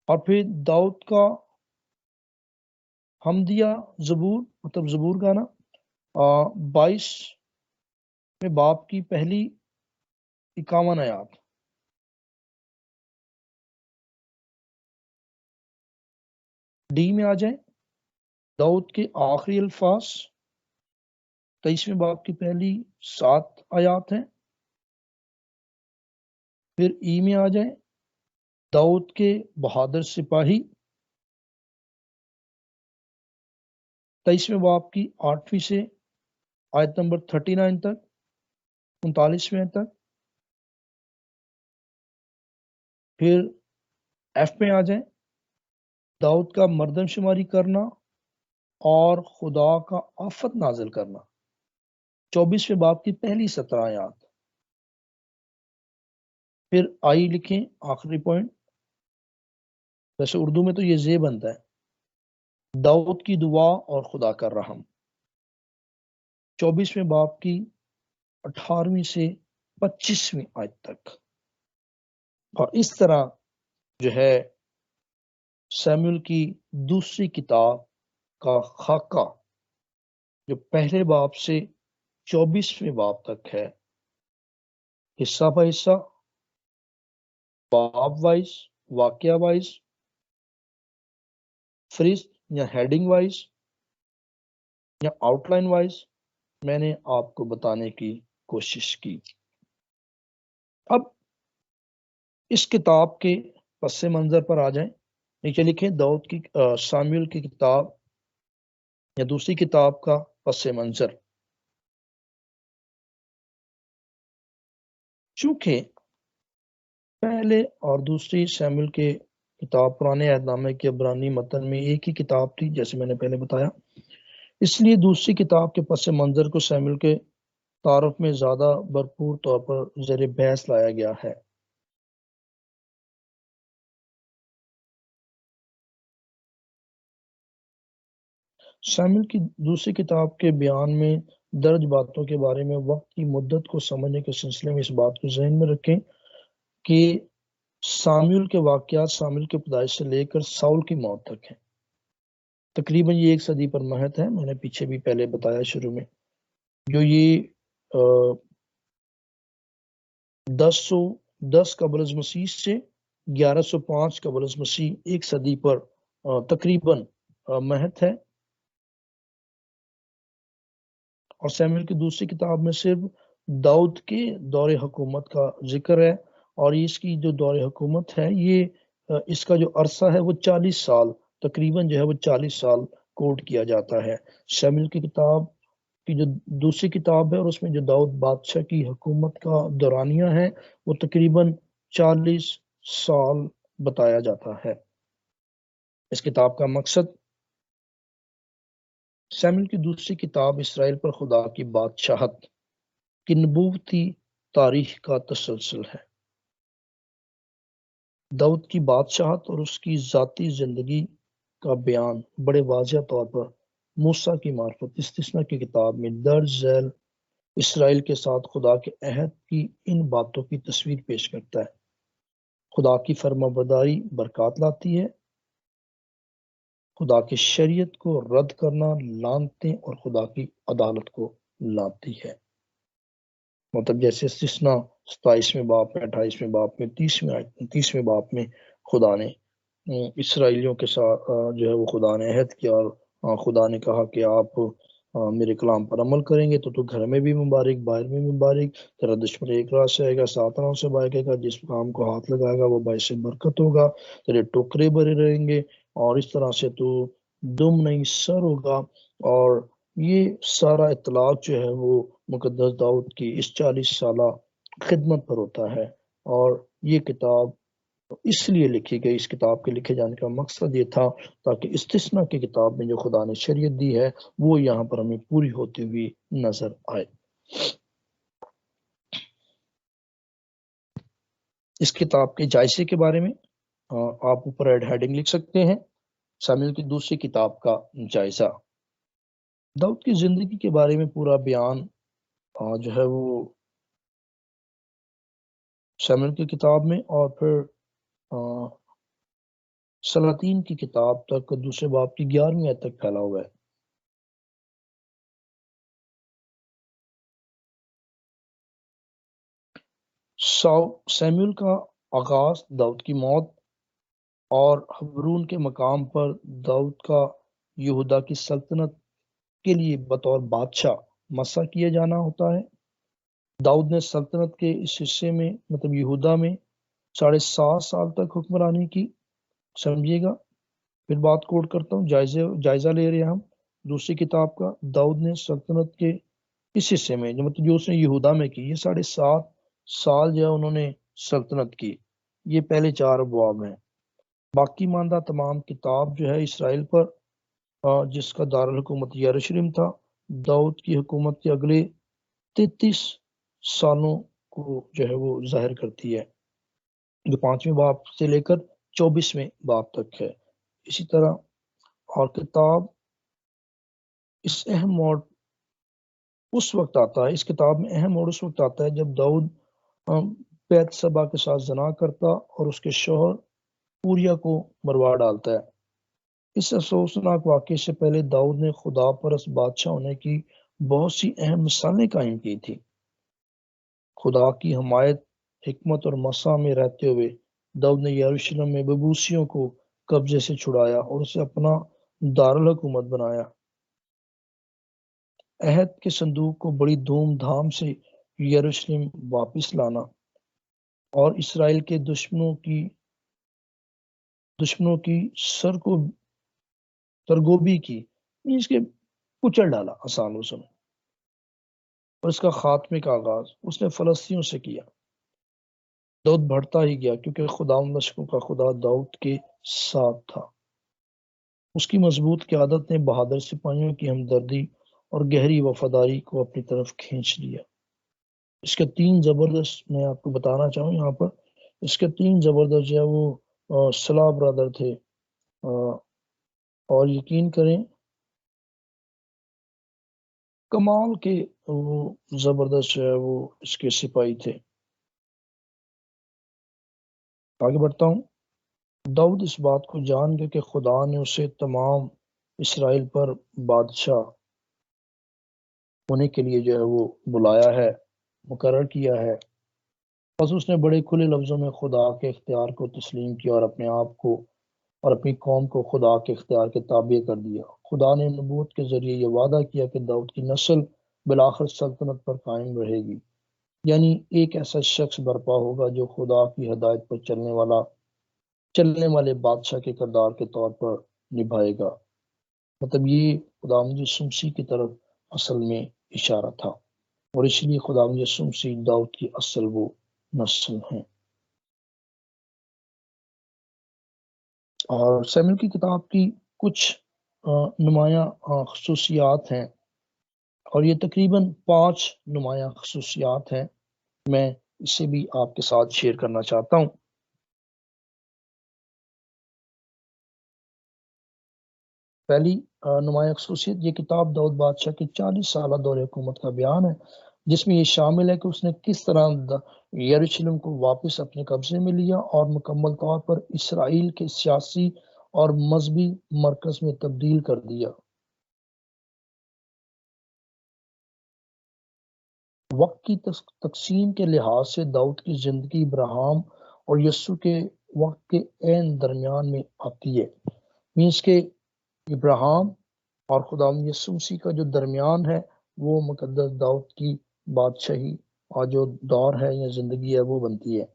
اور پھر داؤد کا حمدیہ زبور مطلب زبور گانا 22 میں باب کی پہلی 51 آیات. ڈی میں آ جائیں. داؤد کے آخری الفاظ 23ویں باب کی پہلی 7 آیات ہیں. پھر ای میں آ جائیں. داؤد کے بہادر سپاہی 23ویں باب کی 8ویں سے آیت نمبر 39 تک 39ویں تک. پھر ایف میں آ جائیں. داؤد کا مردم شماری کرنا اور خدا کا آفت نازل کرنا 24ویں باب کی پہلی 17 آیات. پھر آئی لکھیں آخری پوائنٹ. ویسے اردو میں تو یہ زے بنتا ہے. داؤد کی دعا اور خدا کا رحم 24ویں باب کی 18ویں سے 25ویں آیت تک. اور اس طرح جو ہے سیموئیل کی دوسری کتاب کا خاکہ جو پہلے باب سے 24ویں باب تک ہے، حصہ بہ حصہ، باب وائز، واقعہ وائز، فہرست یا ہیڈنگ وائز یا آؤٹ لائن وائز میں نے آپ کو بتانے کی کوشش کی. اب اس کتاب کے پس منظر پر آ جائیں. نیچے لکھیں داؤد کی ساموئیل کی کتاب یا دوسری کتاب کا پس منظر. چونکہ پہلے اور دوسری سیموئیل کے کتاب پرانے عہد نامے کے عبرانی متن میں ایک ہی کتاب تھی جیسے میں نے پہلے بتایا، اس لیے دوسری کتاب کے پس منظر کو سیموئیل کے تعارف میں زیادہ بھرپور طور پر زیر بحث لایا گیا ہے. سیموئیل کی دوسری کتاب کے بیان میں درج باتوں کے بارے میں وقت کی مدت کو سمجھنے کے سلسلے میں اس بات کو ذہن میں رکھیں کہ ساموئیل کے واقعات ساموئیل کی پیدائش سے لے کر ساؤل کی موت تک ہیں. تقریباً یہ 1 صدی پر محط ہے. میں نے پیچھے بھی پہلے بتایا شروع میں، جو یہ 1010 قبل از مسیح سے 1105 قبل از مسیح 1 صدی پر تقریباً محط ہے. اور سیموئیل کی دوسری کتاب میں صرف داؤد کے دور حکومت کا ذکر ہے، اور اس کی جو دور حکومت ہے یہ اس کا جو عرصہ ہے وہ 40 سال تقریباً جو ہے وہ 40 سال کوٹ کیا جاتا ہے. سیموئیل کی کتاب کی جو دوسری کتاب ہے اور اس میں جو داؤد بادشاہ کی حکومت کا دورانیہ ہے وہ تقریباً 40 سال بتایا جاتا ہے. اس کتاب کا مقصد سیموئیل کی دوسری کتاب اسرائیل پر خدا کی بادشاہت کی نبوتی تاریخ کا تسلسل ہے. داؤد کی بادشاہت اور اس کی ذاتی زندگی کا بیان بڑے واضح طور پر موسیٰ کی معرفت استثنا کی کتاب میں درج ذیل اسرائیل کے ساتھ خدا کے عہد کی ان باتوں کی تصویر پیش کرتا ہے. خدا کی فرمانبرداری برکات لاتی ہے. خدا کی شریعت کو رد کرنا لعنتیں اور خدا کی عدالت کو لاتی ہے. مطلب جیسے استثنا 27ویں باب میں 28ویں باب میں 30ویں باب میں خدا نے اسرائیلیوں کے ساتھ جو ہے وہ خدا نے عہد کیا اور خدا نے کہا کہ آپ میرے کلام پر عمل کریں گے تو گھر میں بھی مبارک باہر میں مبارک، تیرا دشمن ایک راہ سے آئے گا 7 راہوں سے بھاگے گا، جس کام کو ہاتھ لگائے گا وہ باعث برکت ہوگا، تیرے ٹوکرے بھرے رہیں گے اور اس طرح سے تو دم نہیں سر ہوگا. اور یہ سارا اطلاق جو ہے وہ مقدس داؤد کی اس 40 سالہ خدمت پر ہوتا ہے. اور یہ کتاب اس لیے لکھی گئی، اس کتاب کے لکھے جانے کا مقصد یہ تھا تاکہ استثنا کی کتاب میں جو خدا نے شریعت دی ہے وہ یہاں پر ہمیں پوری ہوتی ہوئی نظر آئے. اس کتاب کے جائزے کے بارے میں آپ اوپر ایڈ ہیڈنگ لکھ سکتے ہیں، ساموئیل کی دوسری کتاب کا جائزہ. داؤد کی زندگی کے بارے میں پورا بیان جو ہے وہ ساموئیل کی کتاب میں اور پھر سلاطین کی کتاب تک دوسرے باب کی 11ویں آیت تک پھیلا ہوا ہے۔ سیموئل کا آغاز داؤد کی موت اور حبرون کے مقام پر داؤد کا یہودا کی سلطنت کے لیے بطور بادشاہ مسح کیا جانا ہوتا ہے۔ داؤد نے سلطنت کے اس حصے میں مطلب یہودا میں 7.5 سال تک حکمرانی کی۔ سمجھیے گا، پھر بات کوٹ کرتا ہوں، جائزہ لے رہے ہیں ہم دوسری کتاب کا۔ داؤد نے سلطنت کے اس حصے میں جو اس نے یہودا میں کی، یہ 7.5 سال جو ہے انہوں نے سلطنت کی۔ یہ پہلے 4 ابواب ہیں۔ باقی ماندہ تمام کتاب جو ہے اسرائیل پر، جس کا دارالحکومت یروشلم تھا، داؤد کی حکومت کے اگلے 33 سالوں کو جو ہے وہ ظاہر کرتی ہے، جو 5ویں باب سے لے کر 24ویں باب تک ہے۔ اسی طرح اور کتاب اس اہم موڑ اس وقت آتا ہے، اس کتاب میں اہم موڑ اس وقت آتا ہے جب داؤد بیت سبا کے ساتھ زنا کرتا اور اس کے شوہر اوریا کو مروا ڈالتا ہے۔ اس افسوسناک واقعے سے پہلے داؤد نے خدا پرست بادشاہ ہونے کی بہت سی اہم مثالیں قائم کی تھی۔ خدا کی حمایت، حکمت اور مسا میں رہتے ہوئے داؤد نے یروشلم میں ببوسیوں کو قبضے سے چھڑایا اور اسے اپنا دارالحکومت بنایا۔ عہد کے صندوق کو بڑی دھوم دھام سے یروشلم واپس لانا اور اسرائیل کے دشمنوں کی سر کو ترگوبی کی، اس کے کچل ڈالا آسان لفظوں میں، اور اس کا خاتمے کا آغاز اس نے فلسطینیوں سے کیا۔ داؤد بڑھتا ہی گیا کیونکہ خدا لشکروں کا خدا داؤد کے ساتھ تھا۔ اس کی مضبوط قیادت نے بہادر سپاہیوں کی ہمدردی اور گہری وفاداری کو اپنی طرف کھینچ لیا۔ اس کے 3 زبردست میں آپ کو بتانا چاہوں یہاں پر، اس کے 3 زبردست جو ہے وہ صلاح برادر تھے، اور یقین کریں کمال کے وہ زبردست جو ہے وہ اس کے سپاہی تھے۔ آگے بڑھتا ہوں۔ داؤد اس بات کو جان گیا کہ خدا نے اسے تمام اسرائیل پر بادشاہ ہونے کے لیے جو ہے وہ بلایا ہے، مقرر کیا ہے۔ بس اس نے بڑے کھلے لفظوں میں خدا کے اختیار کو تسلیم کیا اور اپنے آپ کو اور اپنی قوم کو خدا کے اختیار کے تابع کر دیا۔ خدا نے نبوت کے ذریعے یہ وعدہ کیا کہ داؤد کی نسل بالآخر سلطنت پر قائم رہے گی، یعنی ایک ایسا شخص برپا ہوگا جو خدا کی ہدایت پر چلنے والے بادشاہ کے کردار کے طور پر نبھائے گا۔ مطلب یہ خدا یسوع مسیح کی طرف اصل میں اشارہ تھا، اور اس لیے خدا یسوع مسیح داؤد کی اصل وہ نسل ہیں۔ اور سیموئیل کی کتاب کی کچھ نمایاں خصوصیات ہیں، اور یہ تقریباً 5 نمایاں خصوصیات ہیں، میں اسے بھی آپ کے ساتھ شیئر کرنا چاہتا ہوں۔ پہلی نمایاں خصوصیت، یہ کتاب داؤد بادشاہ کے 40 سالہ دور حکومت کا بیان ہے، جس میں یہ شامل ہے کہ اس نے کس طرح یروشلم کو واپس اپنے قبضے میں لیا اور مکمل طور پر اسرائیل کے سیاسی اور مذہبی مرکز میں تبدیل کر دیا۔ وقت کی تقسیم کے لحاظ سے داؤد کی زندگی ابراہیم اور یسوع کے وقت کے عین درمیان میں آتی ہے، مینس کہ ابراہیم اور خدا یسوع مسیح کا جو درمیان ہے وہ مقدس داؤد کی بادشاہی اور جو دور ہے یا زندگی ہے وہ بنتی ہے۔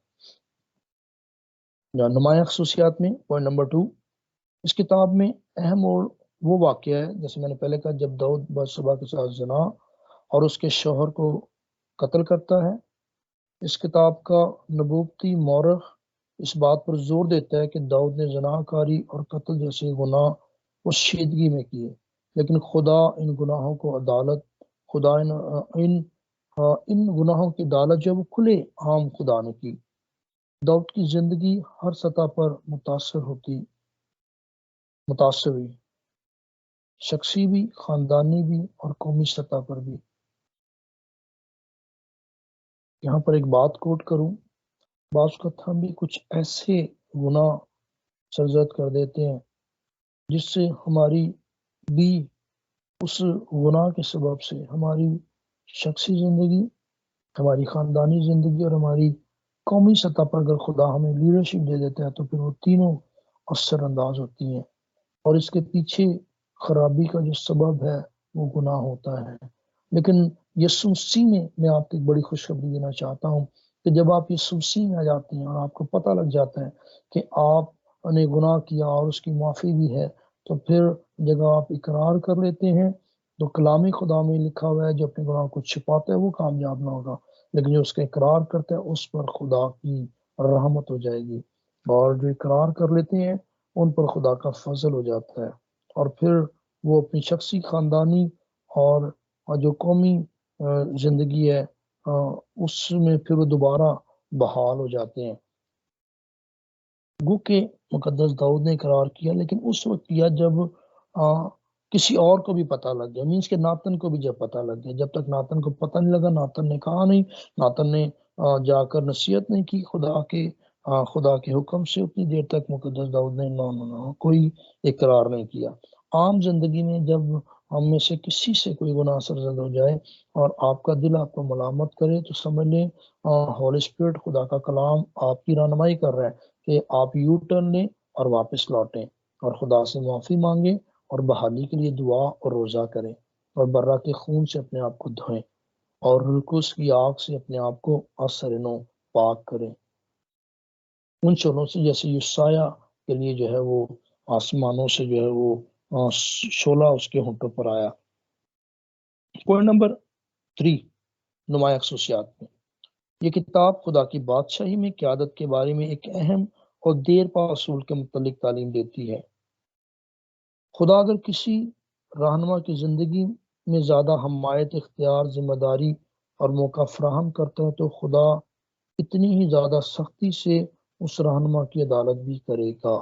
نمایاں خصوصیات میں پوائنٹ نمبر 2، اس کتاب میں اہم اور وہ واقعہ ہے جیسے میں نے پہلے کہا، جب داؤد بثشبہ کے ساتھ زنا اور اس کے شوہر کو قتل کرتا ہے۔ اس کتاب کا نبوتی مورخ اس بات پر زور دیتا ہے کہ داؤد نے زنا کاری اور قتل جیسے گناہ اس شیدگی میں کیے، لیکن خدا ان گناہوں کو ان گناہوں کی عدالت جو وہ کھلے عام خدا نے کی۔ داؤد کی زندگی ہر سطح پر متاثر ہوئی، شخصی بھی، خاندانی بھی اور قومی سطح پر بھی۔ یہاں پر ایک بات کوٹ کروں، بعض اوقات ہم بھی کچھ ایسے گناہ سرزد کر دیتے ہیں، جس سے ہماری بھی اس گناہ کے سبب سے ہماری شخصی زندگی، ہماری خاندانی زندگی اور ہماری قومی سطح پر اگر خدا ہمیں لیڈرشپ دے دیتا ہے تو پھر وہ تینوں اثر انداز ہوتی ہیں، اور اس کے پیچھے خرابی کا جو سبب ہے وہ گناہ ہوتا ہے۔ لیکن یسوع مسیح میں آپ کو ایک بڑی خوشخبری دینا چاہتا ہوں کہ جب آپ یسوع مسیح میں آ جاتے ہیں اور آپ کو پتہ لگ جاتا ہے کہ آپ نے گناہ کیا اور اس کی معافی بھی ہے، تو پھر جب آپ اقرار کر لیتے ہیں تو کلام خدا میں لکھا ہوا ہے جو اپنے گناہ کو چھپاتا ہے وہ کامیاب نہ ہوگا، لیکن جو اس کا اقرار کرتا ہے اس پر خدا کی رحمت ہو جائے گی، اور جو اقرار کر لیتے ہیں ان پر خدا کا فضل ہو جاتا ہے، اور پھر وہ اپنی شخصی، خاندانی اور جو قومی زندگی ہے اس میں پھر وہ دوبارہ بحال ہو جاتے ہیں۔ گو کہ مقدس داؤد نے اقرار کیا، لیکن اس وقت کیا جب کسی اور کو بھی پتہ لگ گیا، مینس کہ ناتن کو بھی جب پتہ لگ گیا۔ جب تک ناتن کو پتہ نہیں لگا، ناتن نے کہا نہیں، ناتن نے جا کر نصیحت نہیں کی خدا کے حکم سے، اتنی دیر تک مقدس داؤد نے کوئی اقرار نہیں کیا۔ عام زندگی میں جب ہم میں سے کسی سے کوئی گناہ سرزد ہو جائے اور آپ کا دل آپ کو ملامت کرے تو سمجھ لیں ہولی اسپرٹ، خدا کا کلام آپ کی رہنمائی کر رہا ہے کہ آپ یو ٹرن لیں اور واپس لوٹیں اور خدا سے معافی مانگیں اور بحالی کے لیے دعا اور روزہ کریں اور برہ کے خون سے اپنے آپ کو دھوئیں اور رکوس کی آگ سے اپنے آپ کو اثر نو پاک کریں، ان شعلوں سے جیسے یسایہ کے لیے جو ہے وہ آسمانوں سے جو ہے وہ شعلہ اس کے ہونٹوں پر آیا۔ پوائنٹ نمبر 3، نمایاں خصوصیات میں یہ کتاب خدا کی بادشاہی میں قیادت کے بارے میں ایک اہم اور دیر پا اصول کے متعلق تعلیم دیتی ہے۔ خدا اگر کسی رہنما کی زندگی میں زیادہ حمایت، اختیار، ذمہ داری اور موقع فراہم کرتا ہے تو خدا اتنی ہی زیادہ سختی سے اس رہنما کی عدالت بھی کرے گا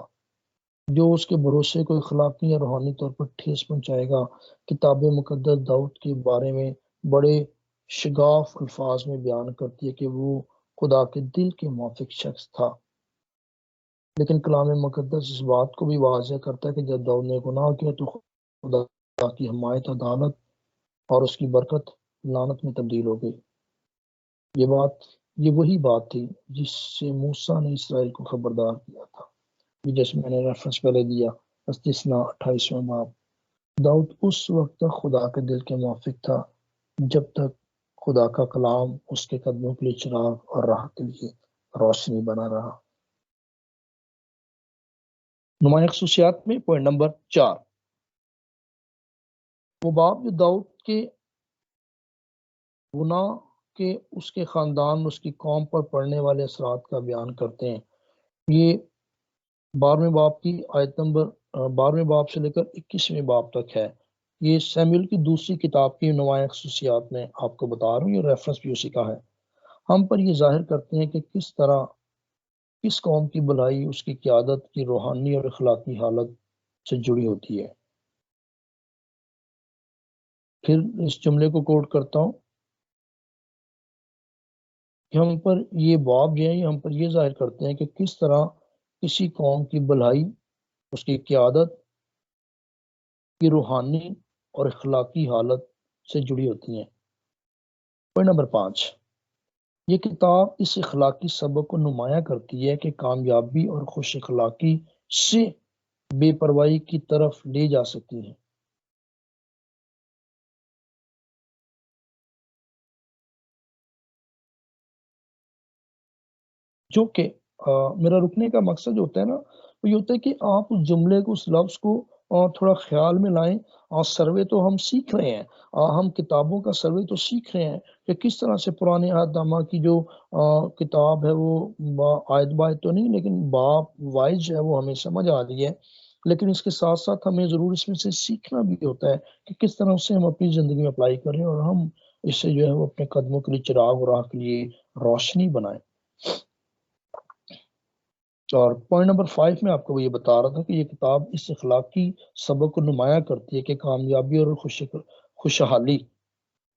جو اس کے بھروسے کو اخلاقی یا روحانی طور پر ٹھیس پہنچائے گا۔ کتاب مقدس داؤد کے بارے میں بڑے شگاف الفاظ میں بیان کرتی ہے کہ وہ خدا کے دل کے موافق شخص تھا، لیکن کلام مقدس اس بات کو بھی واضح کرتا ہے کہ جب داؤد نے گناہ کیا تو خدا کی حمایت، عدالت اور اس کی برکت لعنت میں تبدیل ہو گئی۔ یہ وہی بات تھی جس سے موسیٰ نے اسرائیل کو خبردار کیا تھا، جیسے میں نے ریفرنس پہلے دیا، استثناء 28واں باب۔ داؤد اس وقت تک خدا کے دل کے موافق تھا جب تک خدا کا کلام اس کے قدموں کے لیے چراغ اور راہ کے لیے روشنی بنا رہا۔ نمایاں خصوصیات میں پوائنٹ نمبر 4، وہ باب جو داؤد کے گناہ کے اس کے خاندان، اس کی قوم پر پڑنے والے اثرات کا بیان کرتے ہیں۔ یہ 12ویں باب کی آیت نمبر 12ویں باب سے لے کر 21ویں باب تک ہے۔ یہ سیموئیل کی دوسری کتاب کی نمایاں خصوصیات میں آپ کو بتا رہا ہوں، یہ ریفرنس بھی اسی کا ہے۔ ہم پر یہ ظاہر کرتے ہیں کہ کس طرح کس قوم کی بھلائی اس کی قیادت کی روحانی اور اخلاقی حالت سے جڑی ہوتی ہے۔ پھر اس جملے کو کوٹ کرتا ہوں کہ ہم پر یہ باب جو ہے ہم پر یہ ظاہر کرتے ہیں کہ کس طرح کسی قوم کی بھلائی اس کی قیادت کی روحانی اور اخلاقی حالت سے جڑی ہوتی ہیں۔ پوائنٹ نمبر 5، یہ کتاب اس اخلاقی سبق کو نمایاں کرتی ہے کہ کامیابی اور خوش اخلاقی سے بے پرواہی کی طرف لے جا سکتی ہے۔ جو کہ میرا رکنے کا مقصد جو ہوتا ہے نا وہ یہ ہوتا ہے کہ آپ اس جملے کو، اس لفظ کو تھوڑا خیال میں لائیں۔ اور سروے تو ہم سیکھ رہے ہیں، ہم کتابوں کا سروے تو سیکھ رہے ہیں کہ کس طرح سے پرانے عہد نامہ کی جو کتاب ہے وہ آیت بائت تو نہیں لیکن باب وائز جو ہے وہ ہمیں سمجھ آ رہی ہے، لیکن اس کے ساتھ ساتھ ہمیں ضرور اس میں سے سیکھنا بھی ہوتا ہے کہ کس طرح سے ہم اپنی زندگی میں اپلائی کریں اور ہم اس سے جو ہے وہ اپنے قدموں کے لیے چراغ اور راہ کے لیے روشنی بنائیں۔ اور پوائنٹ نمبر 5 میں آپ کو یہ بتا رہا تھا کہ یہ کتاب اس اخلاقی سبق کو نمایاں کرتی ہے کہ کامیابی اور خوشحالی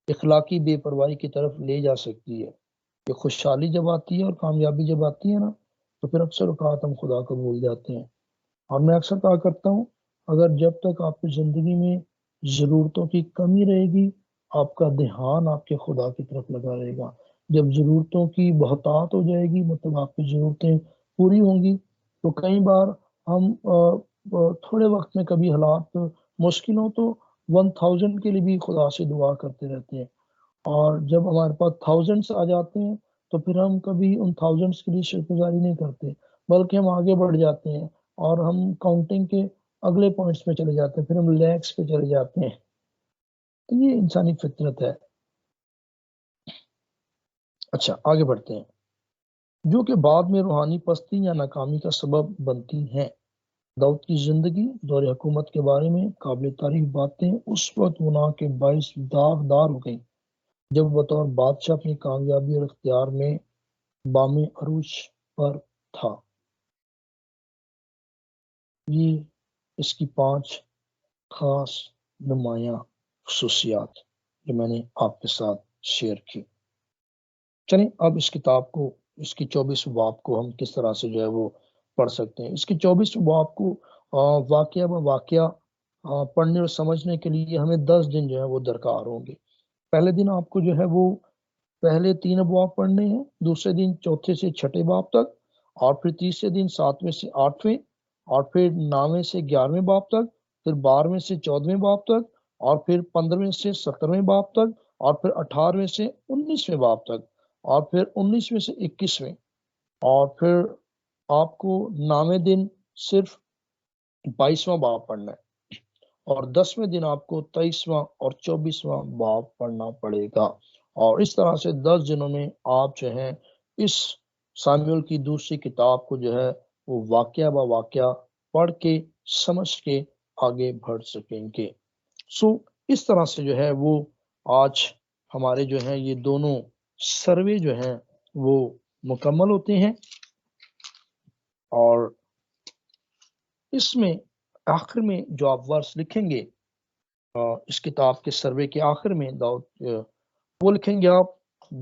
اخلاقی بے پرواہی کی طرف لے جا سکتی ہے۔ یہ خوشحالی جب آتی ہے اور کامیابی جب آتی ہے نا تو پھر اکثر اوقات ہم خدا کو بھول جاتے ہیں اور میں اکثر کہا کرتا ہوں اگر جب تک آپ کی زندگی میں ضرورتوں کی کمی رہے گی آپ کا دھیان آپ کے خدا کی طرف لگا رہے گا. جب ضرورتوں کی بہتات ہو جائے گی مطلب آپ کی ضرورتیں پوری ہوں گی تو کئی بار ہم تھوڑے وقت میں کبھی حالات مشکل ہوں تو 1000 کے لیے بھی خدا سے دعا کرتے رہتے ہیں اور جب ہمارے پاس 1000 آ جاتے ہیں تو پھر ہم کبھی ان 1000 کے لیے شکر گزاری نہیں کرتے بلکہ ہم آگے بڑھ جاتے ہیں اور ہم کاؤنٹنگ کے اگلے پوائنٹس پہ چلے جاتے ہیں پھر ہم لیکس پہ چلے جاتے ہیں. تو یہ انسانی فطرت ہے. اچھا آگے بڑھتے ہیں جو کہ بعد میں روحانی پستی یا ناکامی کا سبب بنتی ہیں. داؤد کی زندگی دور حکومت کے بارے میں قابل تعریف باتیں اس وقت گناہ کے باعث داغدار ہو گئیں جب بطور بادشاہ اپنی کامیابی اور اختیار میں بام عروج پر تھا. یہ اس کی 5 خاص نمایاں خصوصیات جو میں نے آپ کے ساتھ شیئر کی. چلیں اب اس کتاب کو اس کی 24 باب کو ہم کس طرح سے جو ہے وہ پڑھ سکتے ہیں. اس کی 24 باب کو واقعہ با واقعہ پڑھنے اور سمجھنے کے لیے ہمیں 10 دن جو ہے وہ درکار ہوں گے. پہلے دن آپ کو جو ہے وہ پہلے 3 ابواب پڑھنے ہیں دوسرے دن 4 سے 6 باب تک اور پھر تیسرے دن 7 سے 8 اور پھر 9 سے 11 باب تک پھر 12 سے 14 باب تک اور پھر 15 سے 17 باب تک اور پھر 18 سے 19 باب تک اور پھر 19 سے 21 اور پھر آپ کو 9 دن صرف 22واں باب پڑھنا ہے اور 10ویں دن آپ کو 23واں اور 24واں باب پڑھنا پڑے گا. اور اس طرح سے 10 دنوں میں آپ جو ہے اس ساموئیل کی دوسری کتاب کو جو ہے وہ واقعہ با واقعہ پڑھ کے سمجھ کے آگے بڑھ سکیں گے. اس طرح سے جو ہے وہ آج ہمارے جو ہیں یہ دونوں سروے جو ہیں وہ مکمل ہوتے ہیں اور اس میں آخر میں جو آپ ورس لکھیں گے اس کتاب کے سروے کے آخر میں وہ لکھیں گے آپ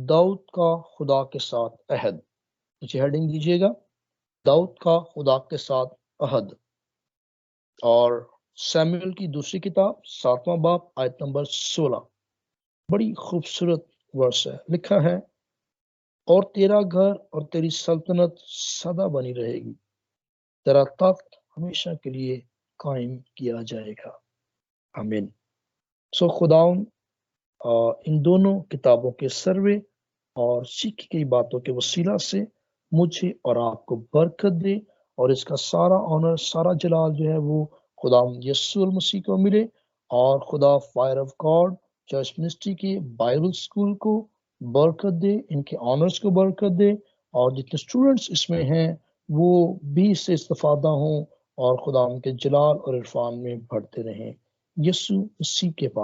داؤد کا خدا کے ساتھ عہد. نیچے ہیڈنگ دیجیے گا داؤد کا خدا کے ساتھ عہد اور سیموئیل کی دوسری کتاب 7واں باب آیت نمبر 16. بڑی خوبصورت ورس ہے. لکھا ہے اور تیرا گھر اور تیری سلطنت سدا بنی رہے گی تیرا تخت ہمیشہ کے لیے قائم کیا جائے گا. آمین. خداوند ان دونوں کتابوں کے سروے اور سیکھی گئی باتوں کے وسیلہ سے مجھے اور آپ کو برکت دے اور اس کا سارا آنر سارا جلال جو ہے وہ خداوند یسوع المسیح کو ملے اور خدا fire of God church ministry کے بائبل سکول کو برکت دے ان کے آنرز کو برکت دے اور جتنے اسٹوڈنٹس اس میں ہیں وہ بھی اس سے استفادہ ہوں اور خدا ان کے جلال اور عرفان میں بڑھتے رہیں. یسوع مسیح کے پاس